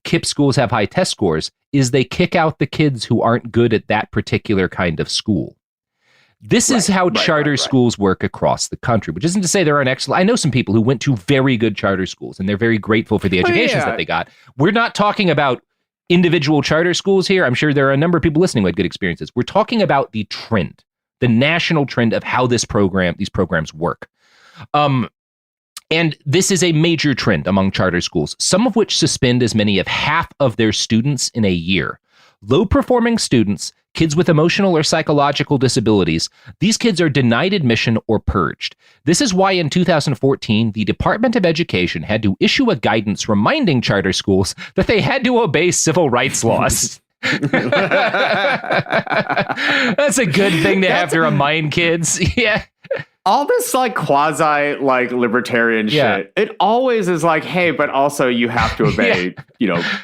KIPP schools have high test scores is they kick out the kids who aren't good at that particular kind of school. This is how charter schools work across the country, which isn't to say there aren't excellent. I know some people who went to very good charter schools and they're very grateful for the educations that they got. We're not talking about individual charter schools here. I'm sure there are a number of people listening who had good experiences. We're talking about the trend, the national trend of how these programs work. And this is a major trend among charter schools, some of which suspend as many as half of their students in a year. Low-performing students, kids with emotional or psychological disabilities, these kids are denied admission or purged. This is why in 2014, the Department of Education had to issue a guidance reminding charter schools that they had to obey civil rights laws. That's a good thing to have to remind kids. Yeah. All this quasi libertarian shit, it always is hey, but also you have to obey,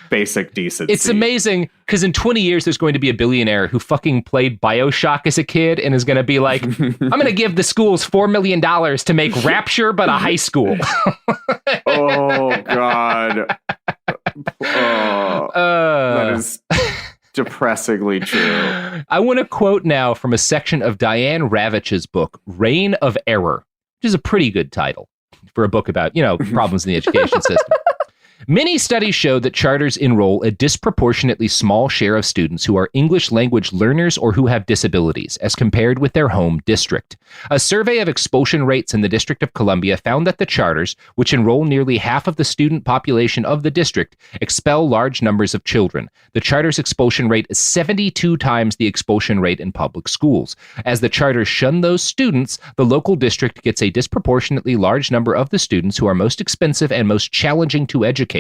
basic decency. It's amazing because in 20 years, there's going to be a billionaire who fucking played BioShock as a kid and is going to be like, I'm going to give the schools $4 million to make Rapture, but a high school. Oh, God. That is depressingly true. I want to quote now from a section of Diane Ravitch's book, Reign of Error, which is a pretty good title for a book about, problems in the education system. Many studies show that charters enroll a disproportionately small share of students who are English language learners or who have disabilities, as compared with their home district. A survey of expulsion rates in the District of Columbia found that the charters, which enroll nearly half of the student population of the district, expel large numbers of children. The charter's expulsion rate is 72 times the expulsion rate in public schools. As the charters shun those students, the local district gets a disproportionately large number of the students who are most expensive and most challenging to educate.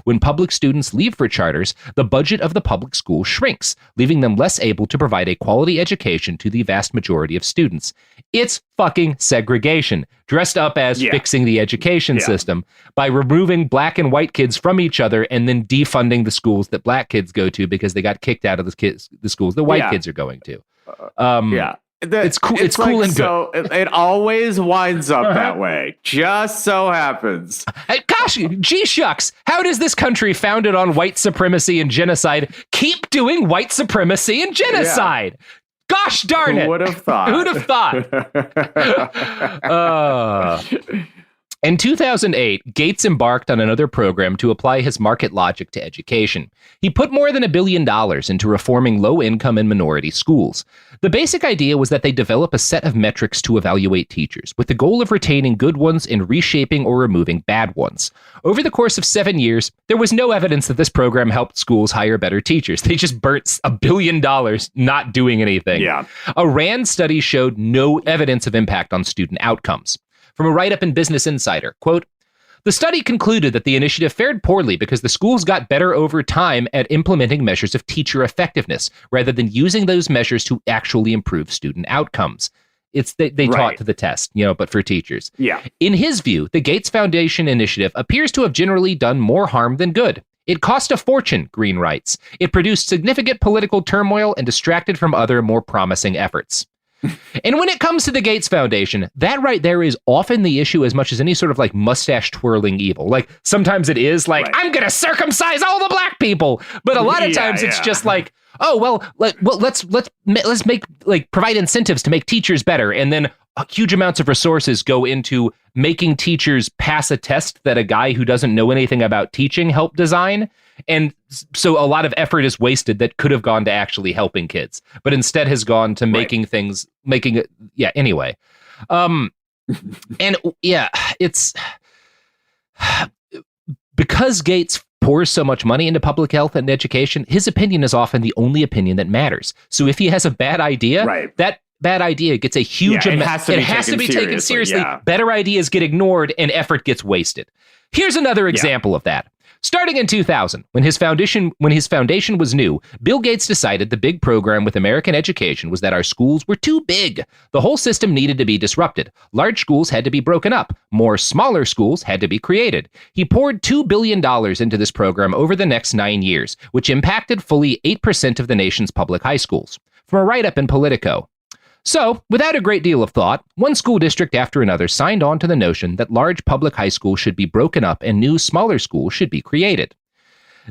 When public students leave for charters, the budget of the public school shrinks, leaving them less able to provide a quality education to the vast majority of students. It's fucking segregation, dressed up as fixing the education system by removing black and white kids from each other and then defunding the schools that black kids go to because they got kicked out of the schools that white kids are going to. It's cool. It's cool and good. So it always winds up that way. Just so happens. Gosh, gee shucks. How does this country founded on white supremacy and genocide keep doing white supremacy and genocide? Yeah. Gosh darn it. Who would have thought? Who'd have thought? In 2008, Gates embarked on another program to apply his market logic to education. He put more than $1 billion into reforming low-income and minority schools. The basic idea was that they develop a set of metrics to evaluate teachers, with the goal of retaining good ones and reshaping or removing bad ones. Over the course of 7 years, there was no evidence that this program helped schools hire better teachers. They just burnt $1 billion not doing anything. Yeah. A RAND study showed no evidence of impact on student outcomes. From a write-up in Business Insider, quote, the study concluded that the initiative fared poorly because the schools got better over time at implementing measures of teacher effectiveness rather than using those measures to actually improve student outcomes. They taught to the test, but for teachers. Yeah. In his view, the Gates Foundation initiative appears to have generally done more harm than good. It cost a fortune, Green writes. It produced significant political turmoil and distracted from other more promising efforts. And when it comes to the Gates Foundation, that right there is often the issue as much as any sort of mustache twirling evil. Sometimes it is I'm going to circumcise all the black people. But a lot of times it's just oh, well, let's make provide incentives to make teachers better. And then huge amounts of resources go into making teachers pass a test that a guy who doesn't know anything about teaching helped design. And so a lot of effort is wasted that could have gone to actually helping kids, but instead has gone to making it. Yeah. Anyway. And yeah, it's because Gates pours so much money into public health and education, his opinion is often the only opinion that matters. So if he has a bad idea, that bad idea gets a huge amount. It has to be taken seriously. Yeah. Better ideas get ignored and effort gets wasted. Here's another example of that. Starting in 2000, when his foundation was new, Bill Gates decided the big program with American education was that our schools were too big. The whole system needed to be disrupted. Large schools had to be broken up. More smaller schools had to be created. He poured $2 billion into this program over the next 9 years, which impacted fully 8% of the nation's public high schools. From a write-up in Politico. So, without a great deal of thought, one school district after another signed on to the notion that large public high schools should be broken up and new, smaller schools should be created.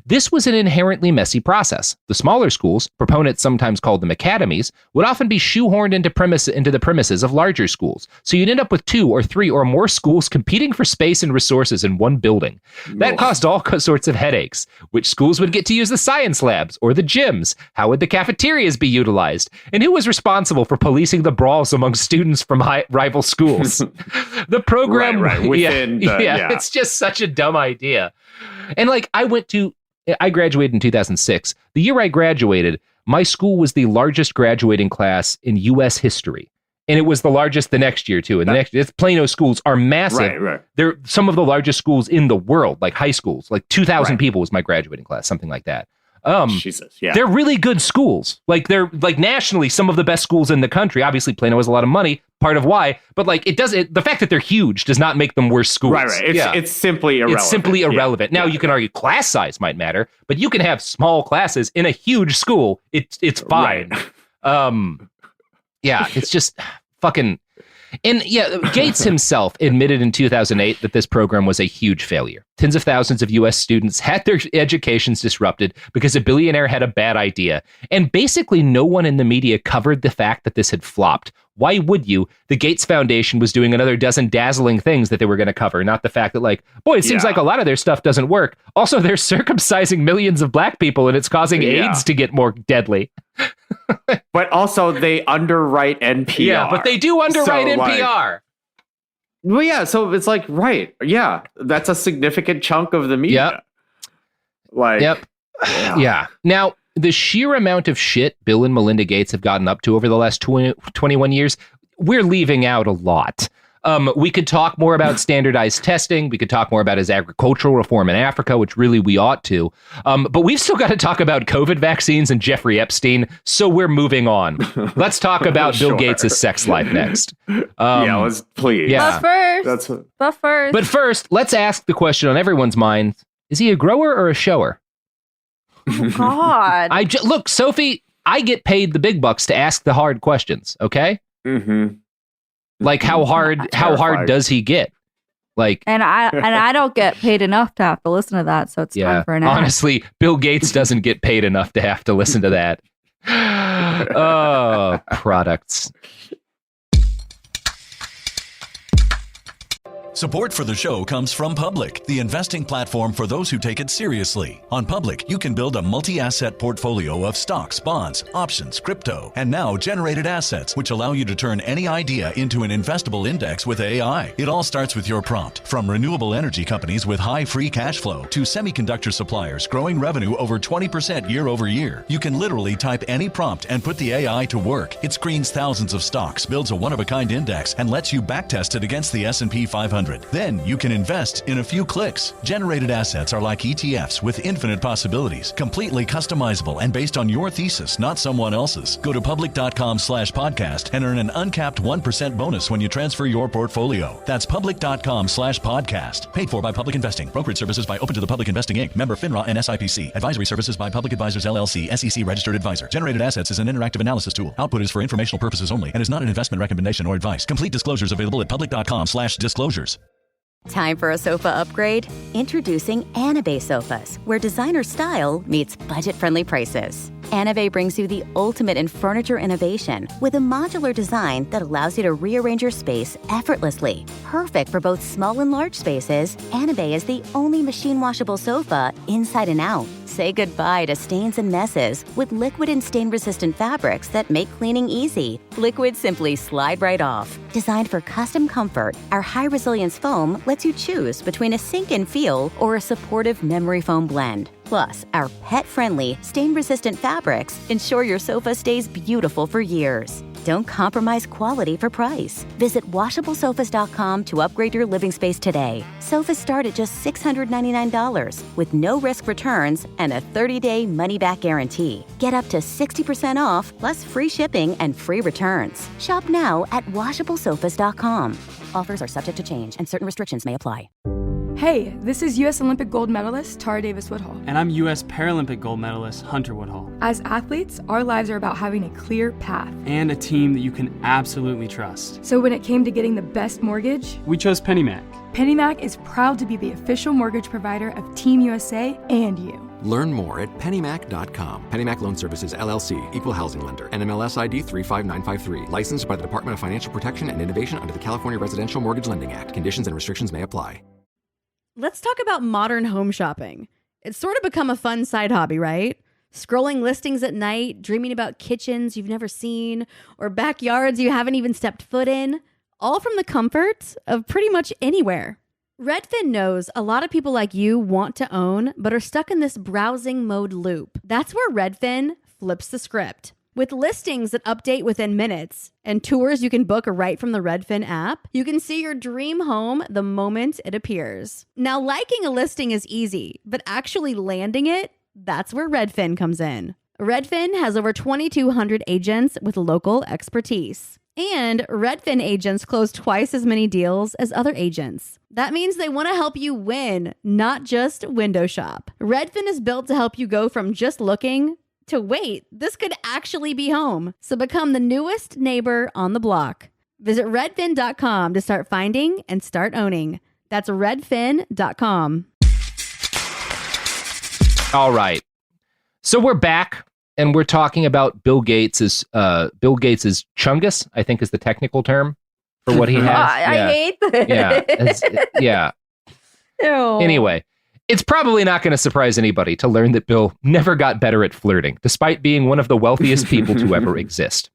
This was an inherently messy process. The smaller schools, proponents sometimes called them academies, would often be shoehorned into the premises of larger schools. So you'd end up with 2 or 3 or more schools competing for space and resources in one building. That caused all sorts of headaches. Which schools would get to use the science labs or the gyms? How would the cafeterias be utilized? And who was responsible for policing the brawls among students from rival schools? The program... Right. Within it's just such a dumb idea. And I graduated in 2006. The year I graduated, my school was the largest graduating class in U.S. history. And it was the largest the next year, too. And the next Plano schools are massive. Right. They're some of the largest schools in the world, like high schools. Like 2,000 people was my graduating class, something like that. Jesus, yeah. They're really good schools. Like they're nationally some of the best schools in the country. Obviously, Plano has a lot of money, part of why. But the fact that they're huge does not make them worse schools. Right. It's simply irrelevant. It's simply irrelevant. Now you can argue class size might matter, but you can have small classes in a huge school. It's fine. Right. It's just fucking. And Gates himself admitted in 2008 that this program was a huge failure. Tens of thousands of U.S. students had their educations disrupted because a billionaire had a bad idea. And basically no one in the media covered the fact that this had flopped. Why would you? The Gates Foundation was doing another dozen dazzling things that they were going to cover, not the fact that it seems like a lot of their stuff doesn't work. Also, they're circumcising millions of black people and it's causing AIDS to get more deadly. But also they underwrite NPR. Yeah, but they do underwrite NPR. So it's that's a significant chunk of the media. Now, the sheer amount of shit Bill and Melinda Gates have gotten up to over the last 21 years, we're leaving out a lot. We could talk more about standardized testing. We could talk more about his agricultural reform in Africa, which really we ought to. But we've still got to talk about COVID vaccines and Jeffrey Epstein. So we're moving on. Let's talk about Bill Gates' sex life next. Please. Yeah. But first, let's ask the question on everyone's mind. Is he a grower or a shower? Oh, God. Look, Sophie, I get paid the big bucks to ask the hard questions. Okay. Mm-hmm. Like how hard does he get? And I don't get paid enough to have to listen to that, so it's time for an ad. Honestly, Bill Gates doesn't get paid enough to have to listen to that. Oh, products. Support for the show comes from Public, the investing platform for those who take it seriously. On Public, you can build a multi-asset portfolio of stocks, bonds, options, crypto, and now generated assets, which allow you to turn any idea into an investable index with AI. It all starts with your prompt. From renewable energy companies with high free cash flow to semiconductor suppliers growing revenue over 20% year over year, you can literally type any prompt and put the AI to work. It screens thousands of stocks, builds a one-of-a-kind index, and lets you backtest it against the S&P 500. Then you can invest in a few clicks. Generated assets are like ETFs with infinite possibilities, completely customizable and based on your thesis, not someone else's. Go to public.com/podcast and earn an uncapped 1% bonus when you transfer your portfolio. That's public.com/podcast. Paid for by Public Investing. Brokerage services by Open to the Public Investing Inc. Member FINRA and SIPC. Advisory services by Public Advisors LLC, SEC registered advisor. Generated assets is an interactive analysis tool. Output is for informational purposes only and is not an investment recommendation or advice. Complete disclosures available at public.com/disclosures. Time for a sofa upgrade? Introducing Anabay Sofas, where designer style meets budget-friendly prices. Anabay brings you the ultimate in furniture innovation with a modular design that allows you to rearrange your space effortlessly. Perfect for both small and large spaces, Anabay is the only machine washable sofa inside and out. Say goodbye to stains and messes with liquid and stain-resistant fabrics that make cleaning easy. Liquids simply slide right off. Designed for custom comfort, our high-resilience foam lets you choose between a sink-in feel or a supportive memory foam blend. Plus, our pet-friendly, stain-resistant fabrics ensure your sofa stays beautiful for years. Don't compromise quality for price. Visit washablesofas.com to upgrade your living space today. Sofas start at just $699 with no risk returns and a 30-day money-back guarantee. Get up to 60% off plus free shipping and free returns. Shop now at washablesofas.com. Offers are subject to change and certain restrictions may apply. Hey, this is U.S. Olympic gold medalist Tara Davis-Woodhull. And I'm U.S. Paralympic gold medalist Hunter Woodhull. As athletes, our lives are about having a clear path. And a team that you can absolutely trust. So when it came to getting the best mortgage, we chose PennyMac. PennyMac is proud to be the official mortgage provider of Team USA and you. Learn more at pennymac.com. PennyMac Loan Services, LLC, Equal Housing Lender, NMLS ID 35953. Licensed by the Department of Financial Protection and Innovation under the California Residential Mortgage Lending Act. Conditions and restrictions may apply. Let's talk about modern home shopping. It's sort of become a fun side hobby, right? Scrolling listings at night, dreaming about kitchens you've never seen, or backyards you haven't even stepped foot in, all from the comfort of pretty much anywhere. Redfin knows a lot of people like you want to own, but are stuck in this browsing mode loop. That's where Redfin flips the script. With listings that update within minutes and tours you can book right from the Redfin app, you can see your dream home the moment it appears. Now, liking a listing is easy, but actually landing it, that's where Redfin comes in. Redfin has over 2,200 agents with local expertise. And Redfin agents close twice as many deals as other agents. That means they want to help you win, not just window shop. Redfin is built to help you go from just looking to wait, this could actually be home. So become the newest neighbor on the block. Visit redfin.com to start finding and start owning. That's redfin.com. All right. So we're back and we're talking about Bill Gates's chungus, I think is the technical term for what he has. I hate this. Yeah. Ew. Anyway, it's probably not going to surprise anybody to learn that Bill never got better at flirting, despite being one of the wealthiest people to ever exist.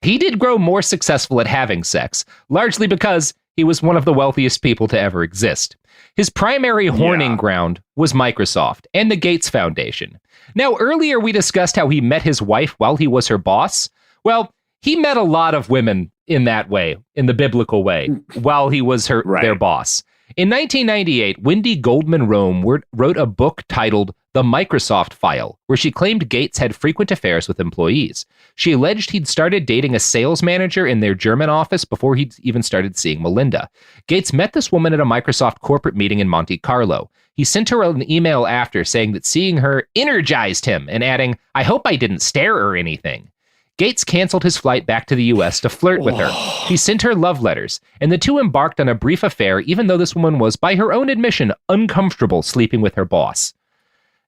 He did grow more successful at having sex, largely because he was one of the wealthiest people to ever exist. His primary horning ground was Microsoft and the Gates Foundation. Now, earlier we discussed how he met his wife while he was her boss. Well, he met a lot of women in that way, in the biblical way, while he was their boss. In 1998, Wendy Goldman Rome wrote a book titled The Microsoft File, where she claimed Gates had frequent affairs with employees. She alleged he'd started dating a sales manager in their German office before he'd even started seeing Melinda. Gates met this woman at a Microsoft corporate meeting in Monte Carlo. He sent her an email after saying that seeing her energized him and adding, "I hope I didn't stare or anything." Gates canceled his flight back to the U.S. to flirt with her. He sent her love letters, and the two embarked on a brief affair, even though this woman was, by her own admission, uncomfortable sleeping with her boss.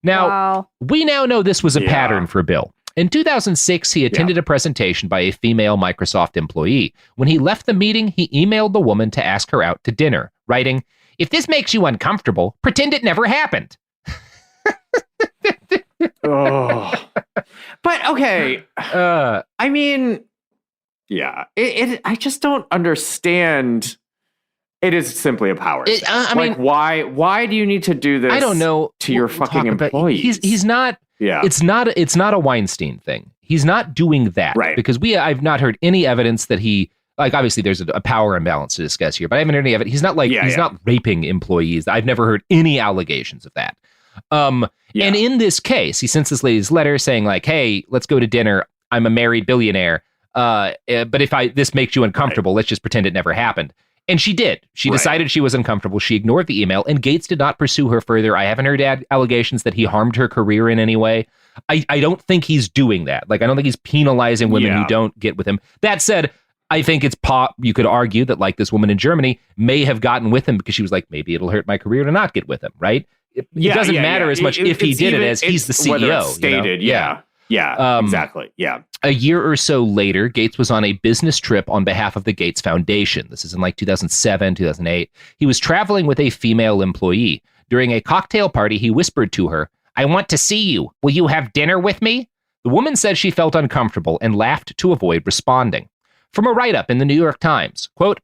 Now, we now know this was a pattern for Bill. In 2006, he attended a presentation by a female Microsoft employee. When he left the meeting, he emailed the woman to ask her out to dinner, writing, "If this makes you uncomfortable, pretend it never happened." Oh. But okay, I mean, I just don't understand. It is simply a power thing. I mean, why do you need to do this? I don't know. To your fucking employees. He's not. Yeah, it's not a Weinstein thing. He's not doing that, right? Because I've not heard any evidence that he. Like, obviously, there's a power imbalance to discuss here, but I haven't heard any of it. He's not he's not raping employees. I've never heard any allegations of that. And in this case, he sends this lady's letter saying like, "Hey, let's go to dinner. I'm a married billionaire. But if this makes you uncomfortable, let's just pretend it never happened." And she did. She decided she was uncomfortable. She ignored the email, and Gates did not pursue her further. I haven't heard allegations that he harmed her career in any way. I don't think he's doing that. Like, I don't think he's penalizing women who don't get with him. That said, I think you could argue that like this woman in Germany may have gotten with him because she was like, maybe it'll hurt my career to not get with him, right? It doesn't matter as much if he did it as he's the CEO. Whether it's stated, Yeah, exactly. Yeah. A year or so later, Gates was on a business trip on behalf of the Gates Foundation. This is in like 2007, 2008. He was traveling with a female employee. During a cocktail party, he whispered to her, "I want to see you. Will you have dinner with me?" The woman said she felt uncomfortable and laughed to avoid responding. From a write-up in the New York Times, quote,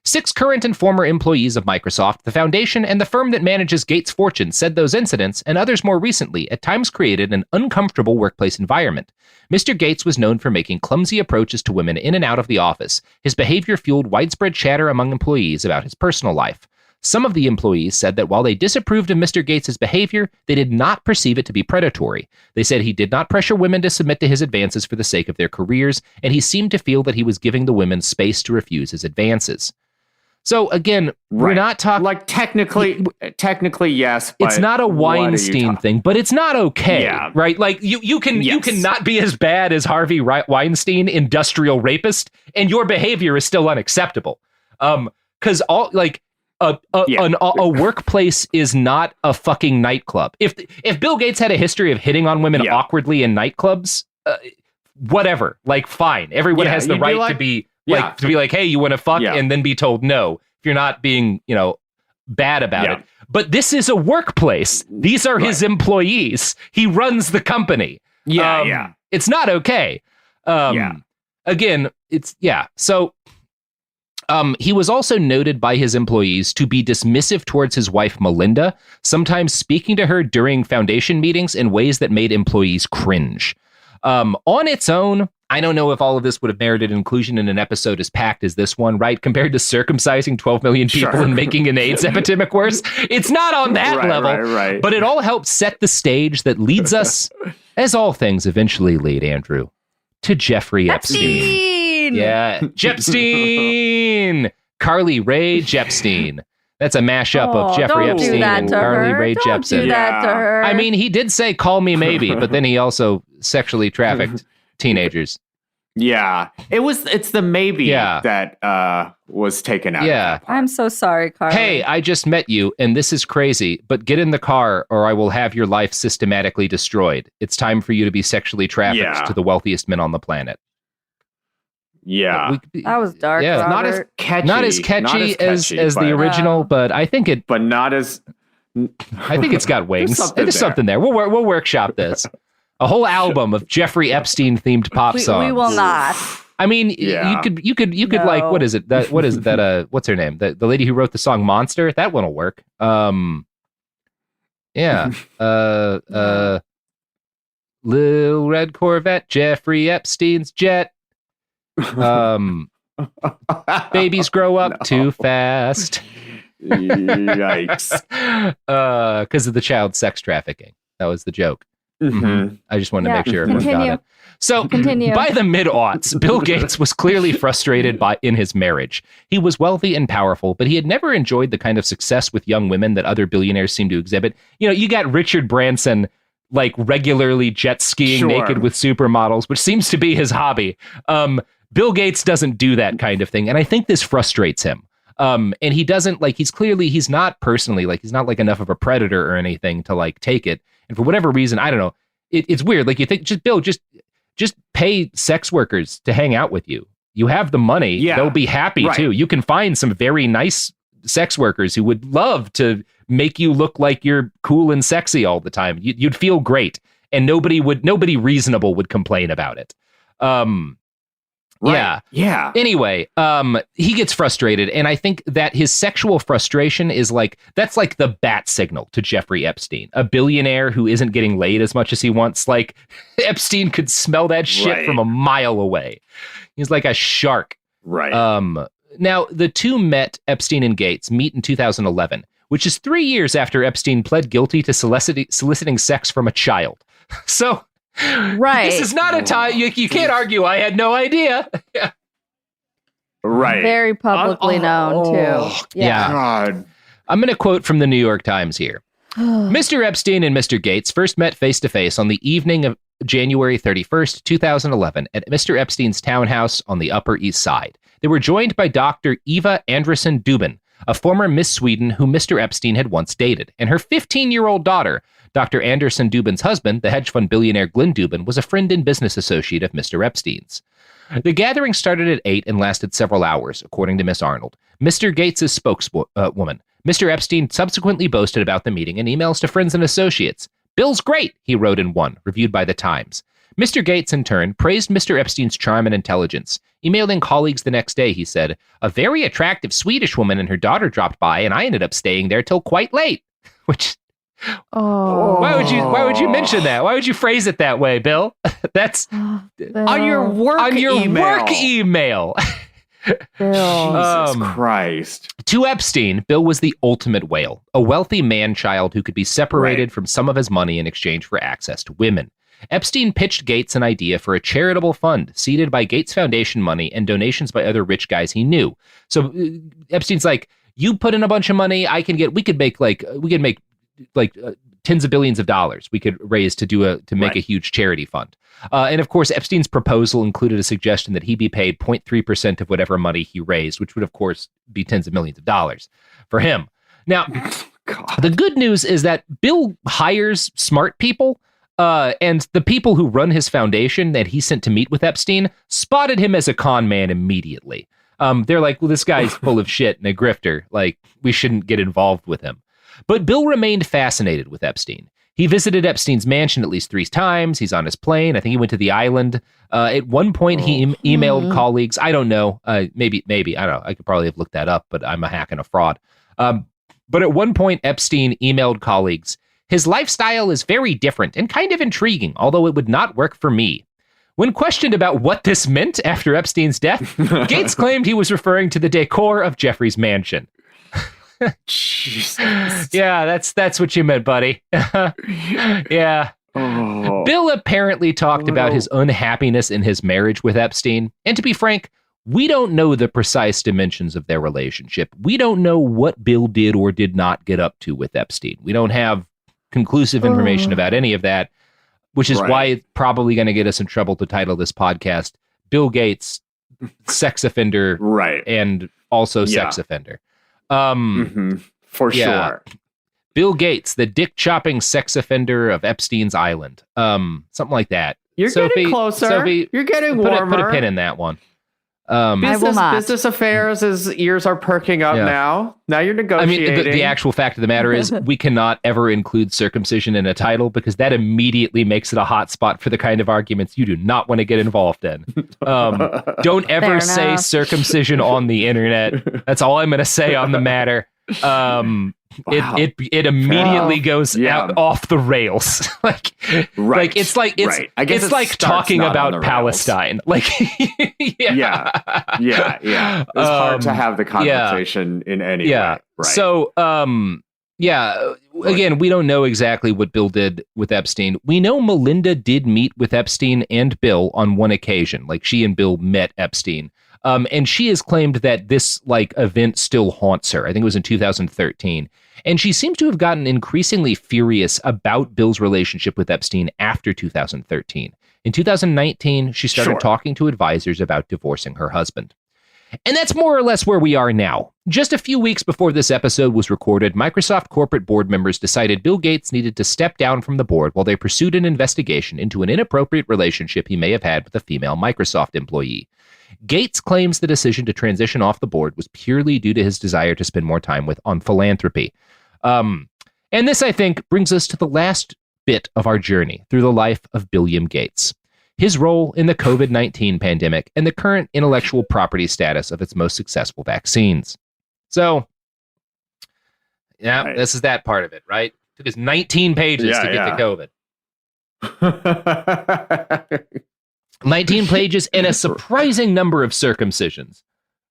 6 current and former employees of Microsoft, the foundation, and the firm that manages Gates' fortune said those incidents, and others more recently, at times created an uncomfortable workplace environment. Mr. Gates was known for making clumsy approaches to women in and out of the office. His behavior fueled widespread chatter among employees about his personal life. Some of the employees said that while they disapproved of Mr. Gates' behavior, they did not perceive it to be predatory. They said he did not pressure women to submit to his advances for the sake of their careers, and he seemed to feel that he was giving the women space to refuse his advances. So again, we're not talking like technically, yes. But it's not a Weinstein thing, but it's not okay, right? Like you can not be as bad as Harvey Weinstein, industrial rapist, and your behavior is still unacceptable. Because all like a workplace is not a fucking nightclub. If Bill Gates had a history of hitting on women awkwardly in nightclubs, whatever, like fine, everyone has the right to be. To be like, hey, you want to fuck, and then be told no if you're not being, bad about it. But this is a workplace. These are his employees. He runs the company. It's not okay. Again, So he was also noted by his employees to be dismissive towards his wife, Melinda, sometimes speaking to her during foundation meetings in ways that made employees cringe. On its own, I don't know if all of this would have merited inclusion in an episode as packed as this one, right? Compared to circumcising 12 million people and making an AIDS epidemic worse. It's not on that level, but it all helps set the stage that leads us, as all things eventually lead, Andrew, to Jeffrey Epstein. Yeah, Jepstein! Carly Rae Jepstein. That's a mashup of Jeffrey Epstein and Carly Rae Jepsen. Don't do that to her. I mean, he did say, "Call me maybe," but then he also sexually trafficked teenagers. Yeah, it's the maybe that was taken out. Yeah, I'm so sorry, Carly. Hey, I just met you, and this is crazy. But get in the car, or I will have your life systematically destroyed. It's time for you to be sexually trafficked to the wealthiest men on the planet. Yeah, that was dark. Yeah, Robert. not as catchy as the original, but I think it. But not as. I think it's got wings. There's something there. We'll workshop this. A whole album of Jeffrey Epstein themed pop songs. We will not. I mean, you could like what is it? What's her name? The lady who wrote the song Monster? That one will work. Lil Red Corvette, Jeffrey Epstein's jet. Babies grow up too fast. Yikes. Because of the child sex trafficking. That was the joke. Mm-hmm. I just wanted to make sure everyone got it. So, by the mid-aughts, Bill Gates was clearly frustrated in his marriage. He was wealthy and powerful, but he had never enjoyed the kind of success with young women that other billionaires seem to exhibit. You got Richard Branson, like, regularly jet skiing naked with supermodels, which seems to be his hobby. Bill Gates doesn't do that kind of thing, and I think this frustrates him. And he doesn't, like, he's not personally, like, he's not, like, enough of a predator or anything to, like, take it. And for whatever reason, I don't know, it's weird. Like, you think, just pay sex workers to hang out with you. You have the money. Yeah. They'll be happy too. You can find some very nice sex workers who would love to make you look like you're cool and sexy all the time. You'd feel great, and nobody reasonable would complain about it. Yeah. Anyway, he gets frustrated, and I think that his sexual frustration is that's like the bat signal to Jeffrey Epstein, a billionaire who isn't getting laid as much as he wants. Like, Epstein could smell that shit from a mile away. He's like a shark. Right. Now, the two Epstein and Gates meet in 2011, which is 3 years after Epstein pled guilty to soliciting sex from a child. So, this is not a time you can't argue. I had no idea. Right. Very publicly known too. Yeah. God. I'm going to quote from the New York Times here. Mr. Epstein and Mr. Gates first met face to face on the evening of January 31st, 2011 at Mr. Epstein's townhouse on the Upper East Side. They were joined by Dr. Eva Andresen Dubin, a former Miss Sweden who Mr. Epstein had once dated, and her 15-year-old daughter. Dr. Anderson Dubin's husband, the hedge fund billionaire Glenn Dubin, was a friend and business associate of Mr. Epstein's. The gathering started at 8 and lasted several hours, according to Miss Arnold, Mr. Gates' spokeswoman. Mr. Epstein subsequently boasted about the meeting in emails to friends and associates. "Bill's great," he wrote in one, reviewed by The Times. Mr. Gates, in turn, praised Mr. Epstein's charm and intelligence. Emailing colleagues the next day, he said, "A very attractive Swedish woman and her daughter dropped by, and I ended up staying there till quite late." Which... Why would you mention that? Why would you phrase it that way, Bill? That's on your work email. Jesus Christ. To Epstein, Bill was the ultimate whale, a wealthy man-child who could be separated from some of his money in exchange for access to women. Epstein pitched Gates an idea for a charitable fund seeded by Gates Foundation money and donations by other rich guys he knew. So Epstein's like, you put in a bunch of money, we could make tens of billions of dollars we could raise to make a huge charity fund. And of course, Epstein's proposal included a suggestion that he be paid 0.3% of whatever money he raised, which would of course be tens of millions of dollars for him. Now, the good news is that Bill hires smart people, and the people who run his foundation that he sent to meet with Epstein spotted him as a con man immediately. They're like, well, this guy's full of shit and a grifter. Like, we shouldn't get involved with him. But Bill remained fascinated with Epstein. He visited Epstein's mansion at least 3 times. He's on his plane. I think he went to the island. At one point, he emailed colleagues. I don't know. Maybe. I don't know. I could probably have looked that up, but I'm a hack and a fraud. But at one point, Epstein emailed colleagues, "His lifestyle is very different and kind of intriguing, although it would not work for me." When questioned about what this meant after Epstein's death, Gates claimed he was referring to the decor of Jeffrey's mansion. Jesus. Yeah, that's what you meant, buddy. Yeah. Oh. Bill apparently talked about his unhappiness in his marriage with Epstein. And to be frank, we don't know the precise dimensions of their relationship. We don't know what Bill did or did not get up to with Epstein. We don't have conclusive information about any of that, which is why it's probably going to get us in trouble to title this podcast Bill Gates, sex offender, and also sex offender. For sure. Bill Gates, the dick-chopping sex offender of Epstein's Island. Something like that. You're getting closer. Sophie, you're getting warmer. Put a pin in that one. Business affairs, his ears are perking up now. Now you're negotiating. I mean, the actual fact of the matter is we cannot ever include circumcision in a title because that immediately makes it a hot spot for the kind of arguments you do not want to get involved in. Don't ever say circumcision on the internet. That's all I'm going to say on the matter. It immediately goes out off the rails. It's like talking about Palestine. It's hard to have the conversation in any way. Right. So again, we don't know exactly what Bill did with Epstein. We know Melinda did meet with Epstein and Bill on one occasion. Like, she and Bill met Epstein. And she has claimed that this event still haunts her. I think it was in 2013. And she seems to have gotten increasingly furious about Bill's relationship with Epstein after 2013. In 2019, she started talking to advisors about divorcing her husband. And that's more or less where we are now. Just a few weeks before this episode was recorded, Microsoft corporate board members decided Bill Gates needed to step down from the board while they pursued an investigation into an inappropriate relationship he may have had with a female Microsoft employee. Gates claims the decision to transition off the board was purely due to his desire to spend more time on philanthropy. And this, I think, brings us to the last bit of our journey through the life of Billiam Gates, his role in the COVID-19 pandemic, and the current intellectual property status of its most successful vaccines. So, this is that part of it, right? It took us 19 pages to get to COVID. 19 pages and a surprising number of circumcisions.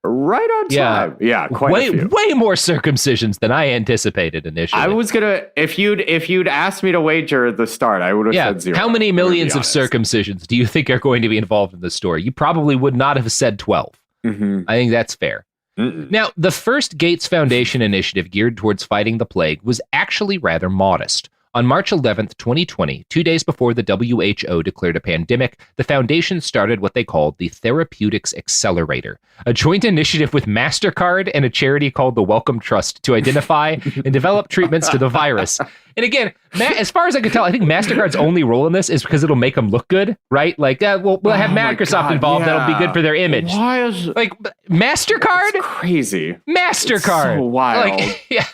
Right on time. Yeah, quite a few. Way more circumcisions than I anticipated initially. I was gonna, if you'd asked me to wager at the start, I would have said 0. How many millions of circumcisions do you think are going to be involved in this story? You probably would not have said 12. I think that's fair. Now, the first Gates Foundation initiative geared towards fighting the plague was actually rather modest. On March 11th, 2020, 2 days before the WHO declared a pandemic, the foundation started what they called the Therapeutics Accelerator, a joint initiative with MasterCard and a charity called the Wellcome Trust to identify and develop treatments to the virus. And again, as far as I can tell, I think MasterCard's only role in this is because it'll make them look good, right? Like, we'll have Microsoft involved. Yeah. That'll be good for their image. Why is like MasterCard? That's crazy. MasterCard. It's so wild. Like, yeah.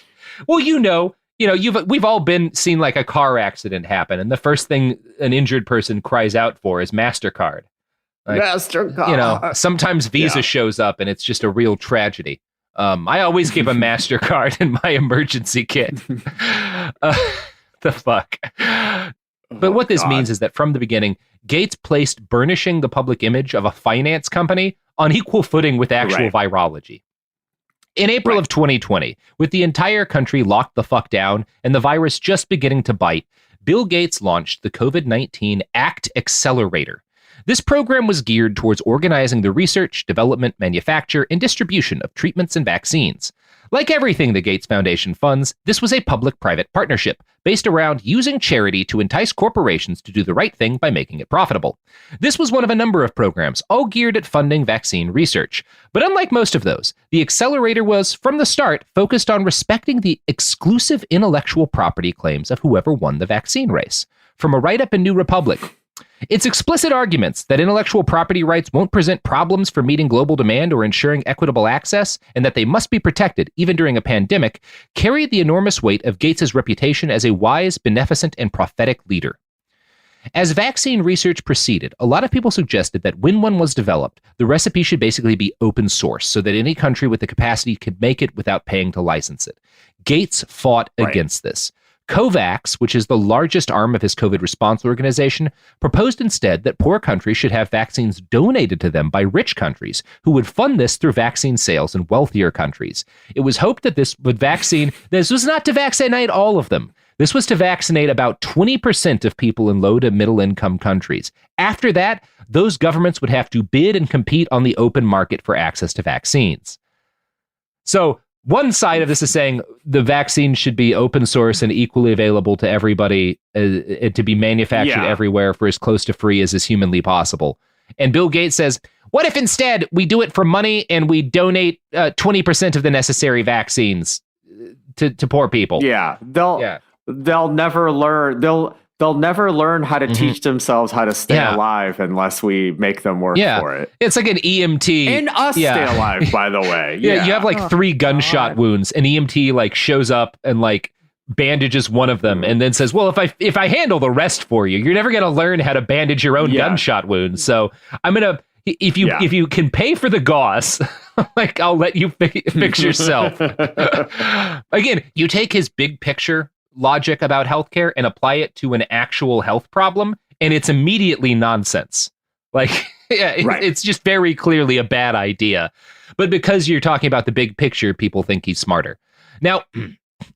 Well, we've all seen like a car accident happen, and the first thing an injured person cries out for is MasterCard. Like, MasterCard. Sometimes Visa shows up, and it's just a real tragedy. I always keep a MasterCard in my emergency kit. The fuck. But what this means is that from the beginning, Gates placed burnishing the public image of a finance company on equal footing with actual virology. In April of 2020, with the entire country locked the fuck down and the virus just beginning to bite, Bill Gates launched the COVID-19 ACT Accelerator. This program was geared towards organizing the research, development, manufacture, and distribution of treatments and vaccines. Like everything the Gates Foundation funds, this was a public-private partnership based around using charity to entice corporations to do the right thing by making it profitable. This was one of a number of programs, all geared at funding vaccine research. But unlike most of those, the accelerator was, from the start, focused on respecting the exclusive intellectual property claims of whoever won the vaccine race. From a write-up in New Republic, its explicit arguments that intellectual property rights won't present problems for meeting global demand or ensuring equitable access, and that they must be protected even during a pandemic, carried the enormous weight of Gates's reputation as a wise, beneficent, and prophetic leader. As vaccine research proceeded, a lot of people suggested that when one was developed, the recipe should basically be open source so that any country with the capacity could make it without paying to license it. Gates fought against this. COVAX, which is the largest arm of his COVID response organization, proposed instead that poor countries should have vaccines donated to them by rich countries who would fund this through vaccine sales in wealthier countries. It was hoped that this was not to vaccinate all of them. This was to vaccinate about 20% of people in low to middle income countries. After that, those governments would have to bid and compete on the open market for access to vaccines. So, one side of this is saying the vaccine should be open source and equally available to everybody, to be manufactured everywhere for as close to free as is humanly possible. And Bill Gates says, what if instead we do it for money and we donate 20% of the necessary vaccines to poor people? Yeah, they'll never learn. They'll never learn how to teach themselves how to stay alive unless we make them work for it. It's like an EMT. And us stay alive, by the way. Yeah, you have like 3 gunshot wounds. An EMT like shows up and like bandages one of them and then says, well, if I handle the rest for you, you're never going to learn how to bandage your own gunshot wounds. So I'm going to, if you can pay for the gauze, like I'll let you fix yourself. Again, you take his big picture logic about healthcare and apply it to an actual health problem, and it's immediately nonsense. Like, it's just very clearly a bad idea. But because you're talking about the big picture, people think he's smarter. Now,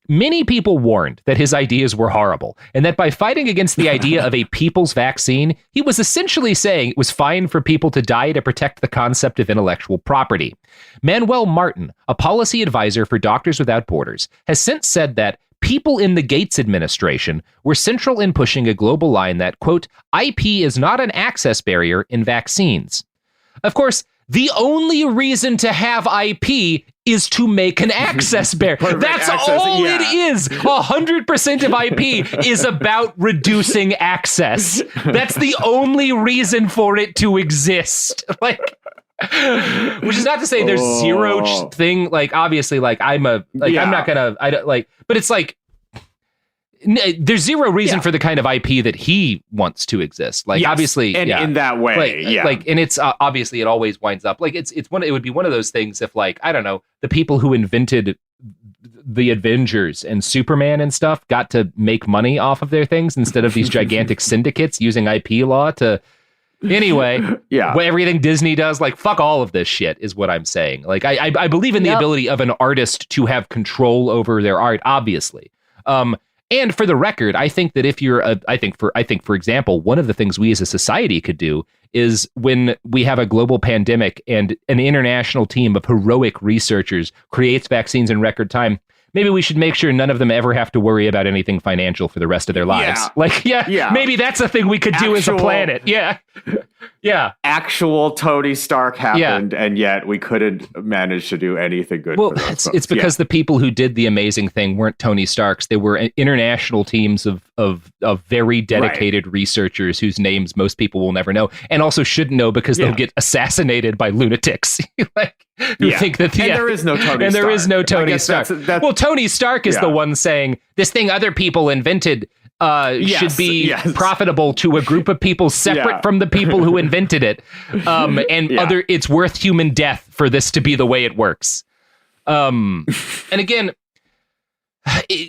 many people warned that his ideas were horrible, and that by fighting against the idea of a people's vaccine, he was essentially saying it was fine for people to die to protect the concept of intellectual property. Manuel Martin, a policy advisor for Doctors Without Borders, has since said that people in the Gates administration were central in pushing a global line that, quote, IP is not an access barrier in vaccines. Of course, the only reason to have IP is to make an access barrier. That's all it is. 100% of IP is about reducing access. That's the only reason for it to exist. Like, which is not to say there's zero thing. Like, obviously, like I'm not gonna. I don't like. But it's like there's zero reason for the kind of IP that he wants to exist. Like, obviously, and in that way, like, and it's obviously it always winds up like it would be one of those things if, like, I don't know, the people who invented the Avengers and Superman and stuff got to make money off of their things instead of these gigantic syndicates using IP law to. Anyway, everything Disney does, like, fuck all of this shit is what I'm saying. Like, I believe in the ability of an artist to have control over their art, obviously. And for the record, I think that if you're I think for example, one of the things we as a society could do is when we have a global pandemic and an international team of heroic researchers creates vaccines in record time, maybe we should make sure none of them ever have to worry about anything financial for the rest of their lives. Maybe that's a thing we could do as a planet. Yeah. Actual Tony Stark happened, and yet we couldn't manage to do anything good. Well, it's because the people who did the amazing thing weren't Tony Starks. They were international teams of very dedicated researchers whose names most people will never know, and also shouldn't know because they'll get assassinated by lunatics. Who think that there is no Tony Stark. There is no Tony Stark. Well, Tony Stark is the one saying this thing other people invented should be profitable to a group of people separate from the people who invented it. It's worth human death for this to be the way it works. And again,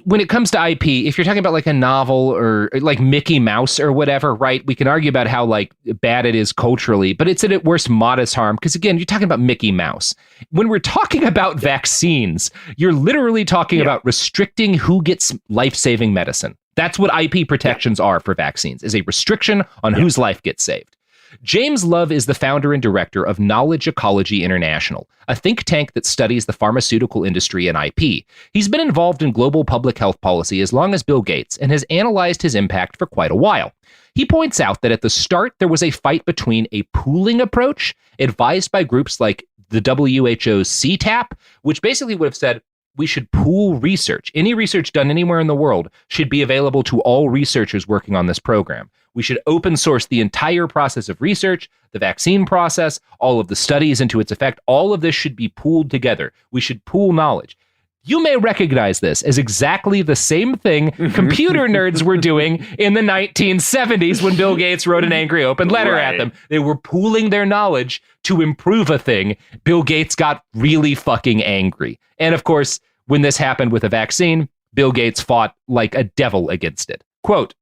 when it comes to IP, if you're talking about like a novel or like Mickey Mouse or whatever, right? We can argue about how like bad it is culturally, but it's at worst modest harm. Because again, you're talking about Mickey Mouse. When we're talking about vaccines, you're literally talking about restricting who gets life-saving medicine. That's what IP protections are for vaccines, is a restriction on whose life gets saved. James Love is the founder and director of Knowledge Ecology International, a think tank that studies the pharmaceutical industry and IP. He's been involved in global public health policy as long as Bill Gates and has analyzed his impact for quite a while. He points out that at the start, there was a fight between a pooling approach advised by groups like the WHO's CTAP, which basically would have said, we should pool research. Any research done anywhere in the world should be available to all researchers working on this program. We should open source the entire process of research, the vaccine process, all of the studies into its effect. All of this should be pooled together. We should pool knowledge. You may recognize this as exactly the same thing computer nerds were doing in the 1970s when Bill Gates wrote an angry open letter at them. They were pooling their knowledge to improve a thing. Bill Gates got really fucking angry. And of course, when this happened with a vaccine, Bill Gates fought like a devil against it. Quote,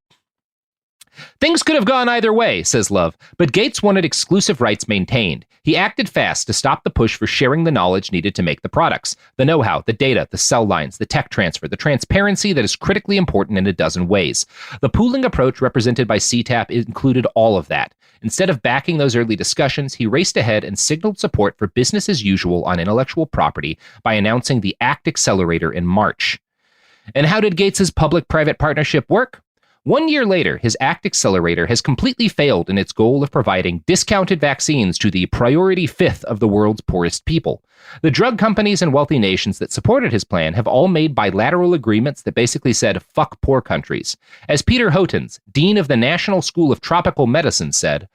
"Things could have gone either way," says Love, but Gates wanted exclusive rights maintained. He acted fast to stop the push for sharing the knowledge needed to make the products, the know-how, the data, the cell lines, the tech transfer, the transparency that is critically important in a dozen ways. The pooling approach represented by CTAP included all of that. Instead of backing those early discussions, he raced ahead and signaled support for business as usual on intellectual property by announcing the ACT Accelerator in March. And how did Gates's public-private partnership work? 1 year later, his ACT Accelerator has completely failed in its goal of providing discounted vaccines to the priority fifth of the world's poorest people. The drug companies and wealthy nations that supported his plan have all made bilateral agreements that basically said, fuck poor countries. As Peter Hotens, dean of the National School of Tropical Medicine, said,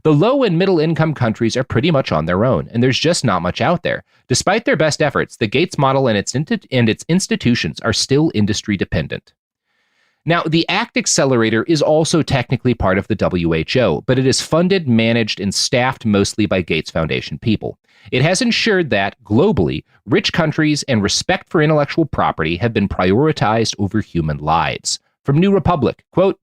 the low and middle income countries are pretty much on their own, and there's just not much out there. Despite their best efforts, the Gates model and its institutions are still industry dependent. Now, the ACT Accelerator is also technically part of the WHO, but it is funded, managed, and staffed mostly by Gates Foundation people. It has ensured that, globally, rich countries and respect for intellectual property have been prioritized over human lives. From New Republic, quote,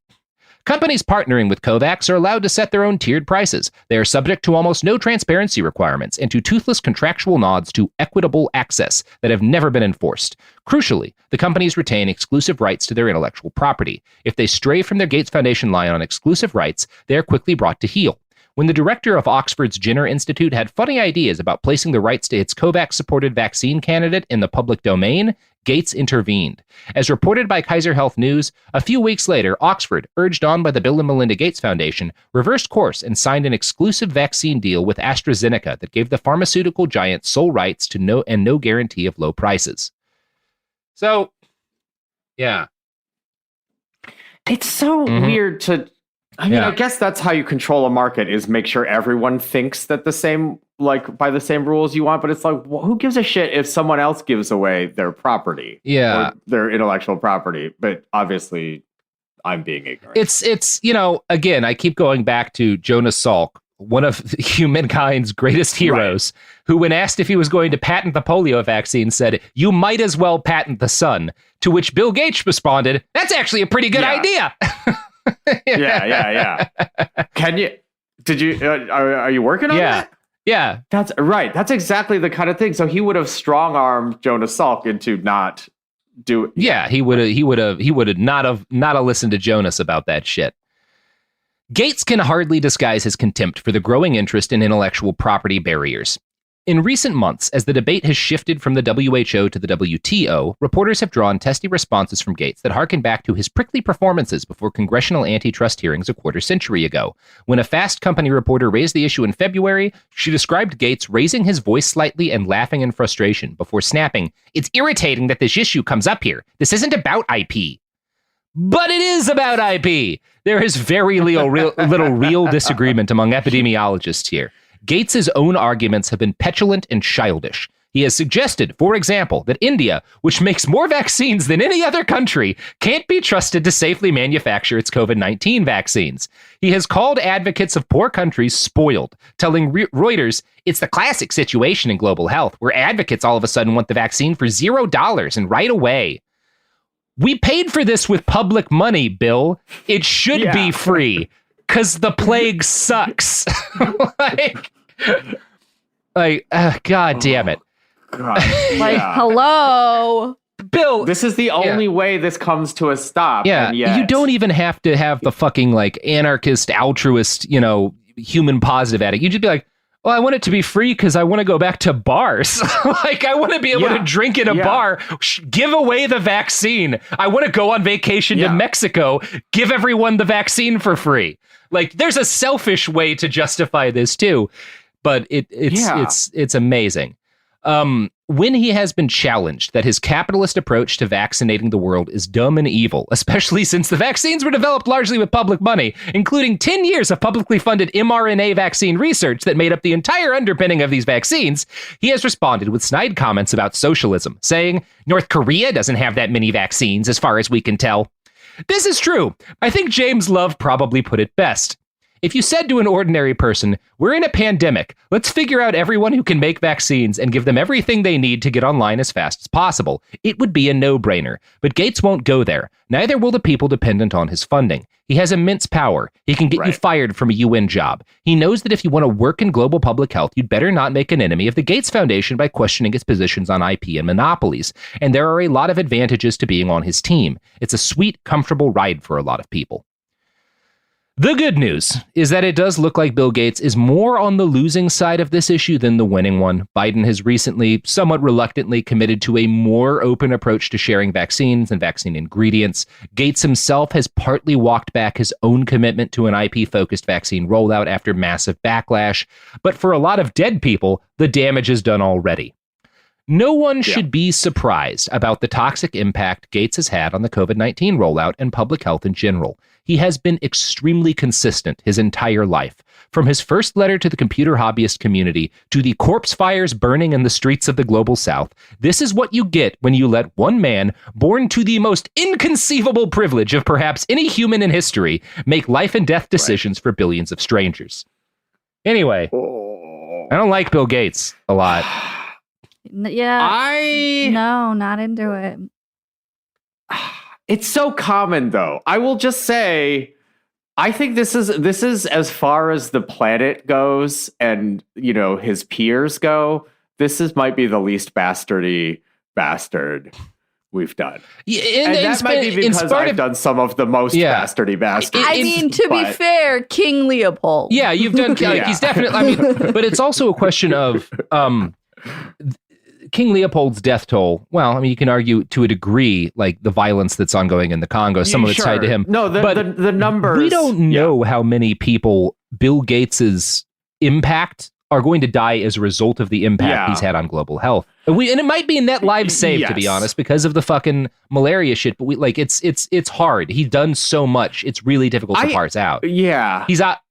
companies partnering with COVAX are allowed to set their own tiered prices. They are subject to almost no transparency requirements and to toothless contractual nods to equitable access that have never been enforced. Crucially, the companies retain exclusive rights to their intellectual property. If they stray from their Gates Foundation line on exclusive rights, they are quickly brought to heel. When the director of Oxford's Jenner Institute had funny ideas about placing the rights to its COVAX-supported vaccine candidate in the public domain, Gates intervened. As reported by Kaiser Health News, a few weeks later, Oxford, urged on by the Bill and Melinda Gates Foundation, reversed course and signed an exclusive vaccine deal with AstraZeneca that gave the pharmaceutical giant sole rights to no guarantee of low prices. So, yeah. It's so weird to... I mean, I guess that's how you control a market, is make sure everyone thinks that by the same rules you want. But it's like, well, who gives a shit if someone else gives away their property? Yeah. Or their intellectual property. But obviously, I'm being ignorant. It's again, I keep going back to Jonas Salk, one of humankind's greatest heroes, who, when asked if he was going to patent the polio vaccine, said, you might as well patent the sun. To which Bill Gates responded, that's actually a pretty good idea. Yeah. Are you working on that? Yeah. That's right. That's exactly the kind of thing. So he would have strong-armed Jonas Salk into not do. Yeah, he would have not listened to Jonas about that shit. Gates can hardly disguise his contempt for the growing interest in intellectual property barriers. In recent months, as the debate has shifted from the WHO to the WTO, reporters have drawn testy responses from Gates that harken back to his prickly performances before congressional antitrust hearings a quarter century ago. When a Fast Company reporter raised the issue in February, she described Gates raising his voice slightly and laughing in frustration before snapping, "It's irritating that this issue comes up here. This isn't about IP." But it is about IP. There is very little real disagreement among epidemiologists here. Gates's own arguments have been petulant and childish. He has suggested, for example, that India, which makes more vaccines than any other country, can't be trusted to safely manufacture its COVID-19 vaccines. He has called advocates of poor countries spoiled, telling Reuters, "It's the classic situation in global health, where advocates all of a sudden want the vaccine for $0 and right away." We paid for this with public money, Bill. It should be free, because the plague sucks. God damn it. God. Hello. Bill, this is the only way this comes to a stop. Yeah, and yet... you don't even have to have the fucking anarchist, altruist, human positive addict. You just be like, well, I want it to be free because I want to go back to bars. I want to be able to drink in a bar, give away the vaccine. I want to go on vacation to Mexico, give everyone the vaccine for free. There's a selfish way to justify this too, but it's amazing. When he has been challenged that his capitalist approach to vaccinating the world is dumb and evil, especially since the vaccines were developed largely with public money, including 10 years of publicly funded mRNA vaccine research that made up the entire underpinning of these vaccines, he has responded with snide comments about socialism, saying, "North Korea doesn't have that many vaccines as far as we can tell." This is true. I think James Love probably put it best. If you said to an ordinary person, "We're in a pandemic, let's figure out everyone who can make vaccines and give them everything they need to get online as fast as possible," it would be a no-brainer. But Gates won't go there. Neither will the people dependent on his funding. He has immense power. He can get you fired from a UN job. He knows that if you want to work in global public health, you'd better not make an enemy of the Gates Foundation by questioning its positions on IP and monopolies. And there are a lot of advantages to being on his team. It's a sweet, comfortable ride for a lot of people. The good news is that it does look like Bill Gates is more on the losing side of this issue than the winning one. Biden has recently, somewhat reluctantly, committed to a more open approach to sharing vaccines and vaccine ingredients. Gates himself has partly walked back his own commitment to an IP-focused vaccine rollout after massive backlash. But for a lot of dead people, the damage is done already. No one should be surprised about the toxic impact Gates has had on the COVID-19 rollout and public health in general. He has been extremely consistent his entire life, from his first letter to the computer hobbyist community to the corpse fires burning in the streets of the global south. This is what you get when you let one man, born to the most inconceivable privilege of perhaps any human in history, make life and death decisions for billions of strangers. Anyway, I don't like Bill Gates a lot. Yeah. No, not into it. It's so common, though. I will just say, I think this is as far as the planet goes, and his peers go. Might be the least bastardy bastard we've done. Yeah, and that might be because I've done some of the most bastardy bastards. I mean, to be fair, King Leopold. Yeah, you've done. He's definitely. But it's also a question of. King Leopold's death toll, you can argue to a degree, the violence that's ongoing in the Congo, some of it's tied to him. No, the numbers. We don't know how many people Bill Gates's impact are going to die as a result of the impact he's had on global health. And it might be a net lives saved, to be honest, because of the fucking malaria shit. But it's hard. He's done so much. It's really difficult to parse out. Yeah.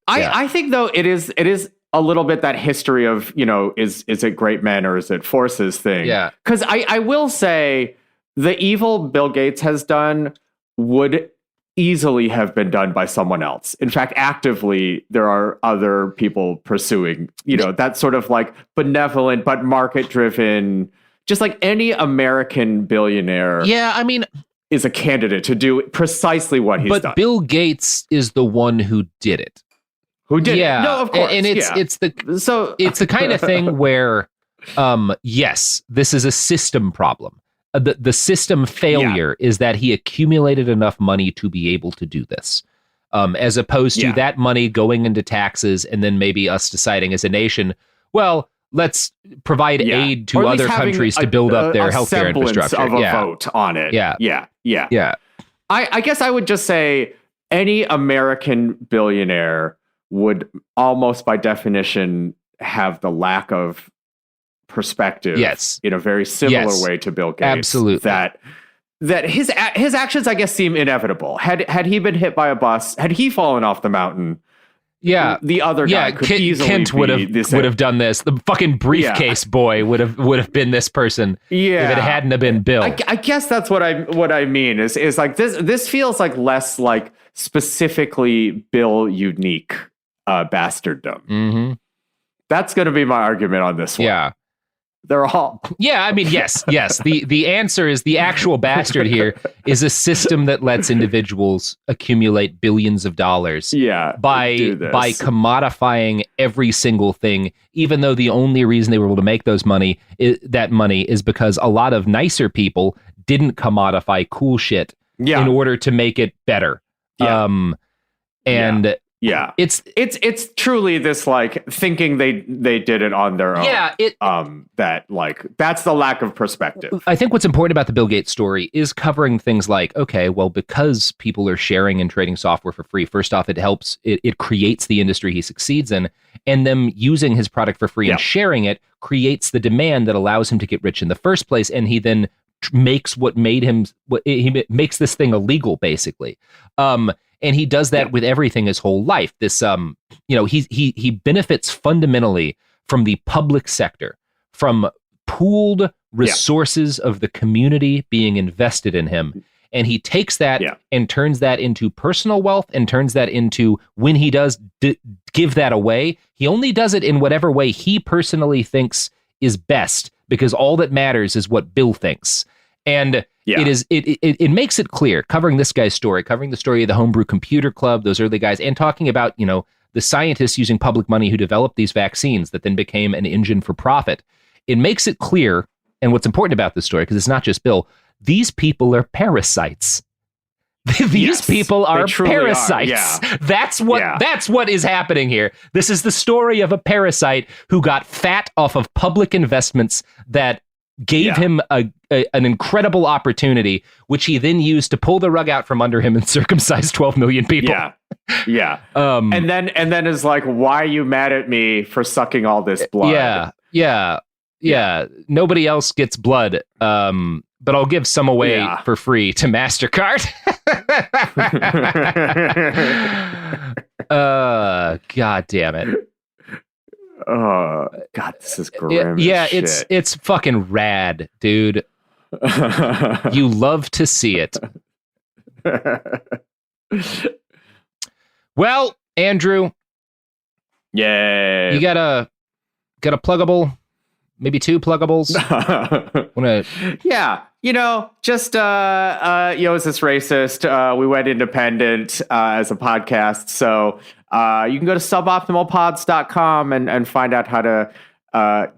I think, though, it is a little bit that history of, is it great men or is it forces thing? Yeah. Because I will say the evil Bill Gates has done would easily have been done by someone else. In fact, actively, there are other people pursuing, that sort of benevolent but market-driven, just like any American billionaire. Yeah, is a candidate to do precisely what he's done. But Bill Gates is the one who did it. Who did it? No, of course. And it's the kind of thing where, yes, this is a system problem. The system failure is that he accumulated enough money to be able to do this, as opposed to that money going into taxes and then maybe us deciding as a nation, well, let's provide aid to other countries to build up their healthcare infrastructure. Of a vote on it. Yeah. I guess I would just say any American billionaire would almost by definition have the lack of perspective in a very similar way to Bill Gates. Absolutely. That his actions, I guess, seem inevitable. Had he been hit by a bus, had he fallen off the mountain, the other guy could easily Kent would have done this. The fucking briefcase boy would have been this person if it hadn't have been Bill. I guess that's what I mean is like this feels like less like specifically Bill unique bastarddom. Mm-hmm. That's going to be my argument on this one. Yeah. They're all. Yeah, I mean, yes. The answer is the actual bastard here is a system that lets individuals accumulate billions of dollars. By commodifying every single thing, even though the only reason they were able to make that money is because a lot of nicer people didn't commodify cool shit in order to make it better. It's truly this like thinking they did it on their own. That's the lack of perspective. I think what's important about the Bill Gates story is covering things like, okay, well, because people are sharing and trading software for free, first off, it creates the industry he succeeds in, and them using his product for free and sharing it creates the demand that allows him to get rich in the first place, and he then makes he makes this thing illegal, basically. And he does that with everything his whole life. This, he benefits fundamentally from the public sector, from pooled resources of the community being invested in him. And he takes that and turns that into personal wealth and turns that into, when he does give that away, he only does it in whatever way he personally thinks is best, because all that matters is what Bill thinks. And it makes it clear, covering this guy's story, covering the story of the Homebrew Computer Club, those early guys, and talking about, the scientists using public money who developed these vaccines that then became an engine for profit. It makes it clear, and what's important about this story, because it's not just Bill, these people are parasites. These people are parasites. That's what is happening here. This is the story of a parasite who got fat off of public investments that gave him an incredible opportunity, which he then used to pull the rug out from under him and circumcise 12 million people. And then is like, why are you mad at me for sucking all this blood? Yeah. Nobody else gets blood. But I'll give some away for free to MasterCard. God damn it. Oh God, this is grim. It's fucking rad, dude. You love to see it. Well, Andrew. Yay. You got a pluggable, maybe two pluggables. Is this racist? We went independent as a podcast, so you can go to suboptimalpods.com and find out how to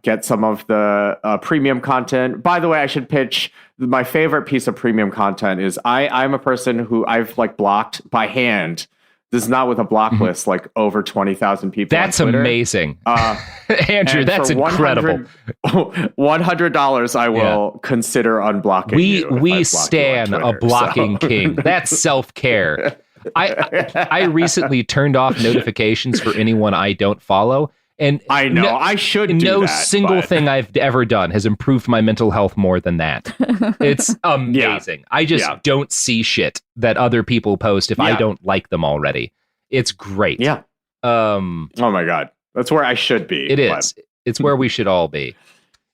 get some of the premium content. By the way, I should pitch my favorite piece of premium content is I'm a person who I've blocked by hand. This is not with a block list, over 20,000 people. That's amazing. Andrew, that's incredible. $100 I will consider unblocking you. We stan a blocking king. That's self-care. I recently turned off notifications for anyone I don't follow. And I know I should do no that, single thing I've ever done has improved my mental health more than that. It's amazing. I just don't see shit that other people post if I don't like them already. It's great. Yeah. Oh my God. That's where I should be. It is. It's where we should all be.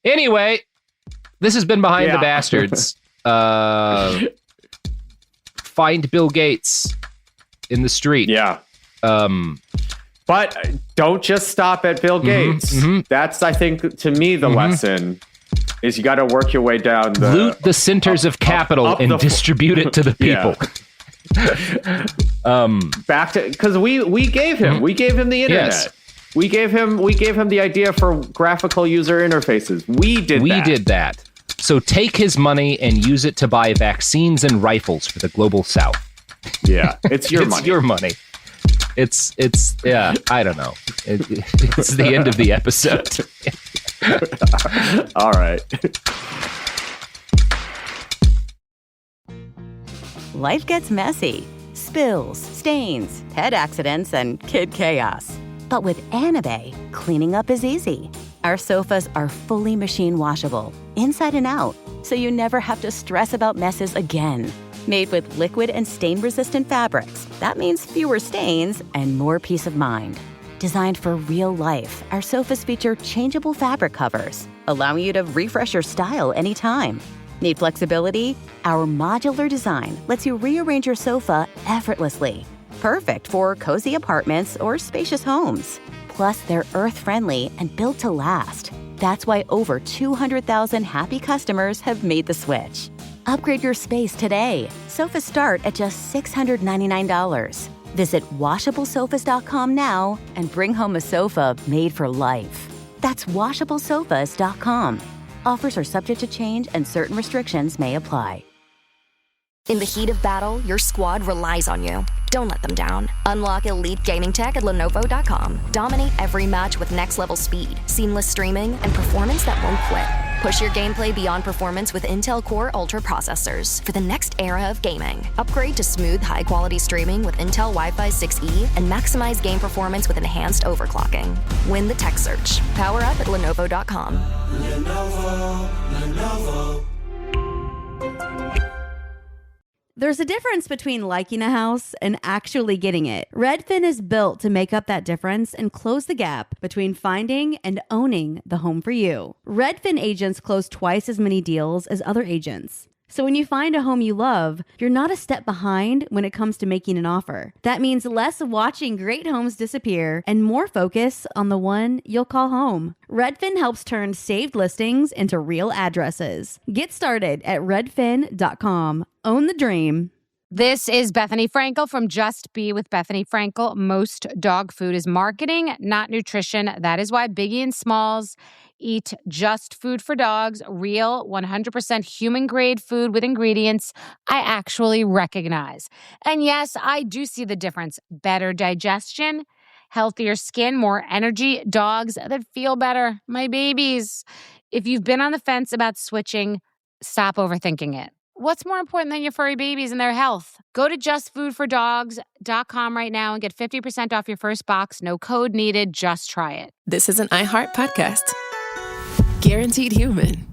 Anyway, this has been Behind the Bastards. Find Bill Gates in the street. Yeah. But don't just stop at Bill Gates. That's, I think, to me, the lesson is you got to work your way down. Loot the centers of capital and distribute it to the people. Back to, because we gave him the internet. Yes. We gave him the idea for graphical user interfaces. We did that. So take his money and use it to buy vaccines and rifles for the global south. Yeah, it's your money. It's your money. It's I don't know. It's the end of the episode. All right. Life gets messy. Spills, stains, pet accidents, and kid chaos. But with Anabay, cleaning up is easy. Our sofas are fully machine washable, inside and out, so you never have to stress about messes again. Made with liquid and stain-resistant fabrics, that means fewer stains and more peace of mind. Designed for real life, our sofas feature changeable fabric covers, allowing you to refresh your style anytime. Need flexibility? Our modular design lets you rearrange your sofa effortlessly. Perfect for cozy apartments or spacious homes. Plus, they're earth-friendly and built to last. That's why over 200,000 happy customers have made the switch. Upgrade your space today. Sofas start at just $699. Visit washablesofas.com now and bring home a sofa made for life. That's washablesofas.com. Offers are subject to change and certain restrictions may apply. In the heat of battle, your squad relies on you. Don't let them down. Unlock elite gaming tech at Lenovo.com. Dominate every match with next-level speed, seamless streaming, and performance that won't quit. Push your gameplay beyond performance with Intel Core Ultra processors for the next era of gaming. Upgrade to smooth, high-quality streaming with Intel Wi-Fi 6E and maximize game performance with enhanced overclocking. Win the tech search. Power up at Lenovo.com. Lenovo. There's a difference between liking a house and actually getting it. Redfin is built to make up that difference and close the gap between finding and owning the home for you. Redfin agents close twice as many deals as other agents. So when you find a home you love, you're not a step behind when it comes to making an offer. That means less watching great homes disappear and more focus on the one you'll call home. Redfin helps turn saved listings into real addresses. Get started at redfin.com. Own the dream. This is Bethany Frankel from Just Be with Bethany Frankel. Most dog food is marketing, not nutrition. That is why Biggie and Smalls eat just food for dogs, real 100% human-grade food with ingredients I actually recognize. And yes, I do see the difference. Better digestion, healthier skin, more energy, dogs that feel better, my babies. If you've been on the fence about switching, stop overthinking it. What's more important than your furry babies and their health? Go to justfoodfordogs.com right now and get 50% off your first box. No code needed. Just try it. This is an iHeart podcast. Guaranteed human.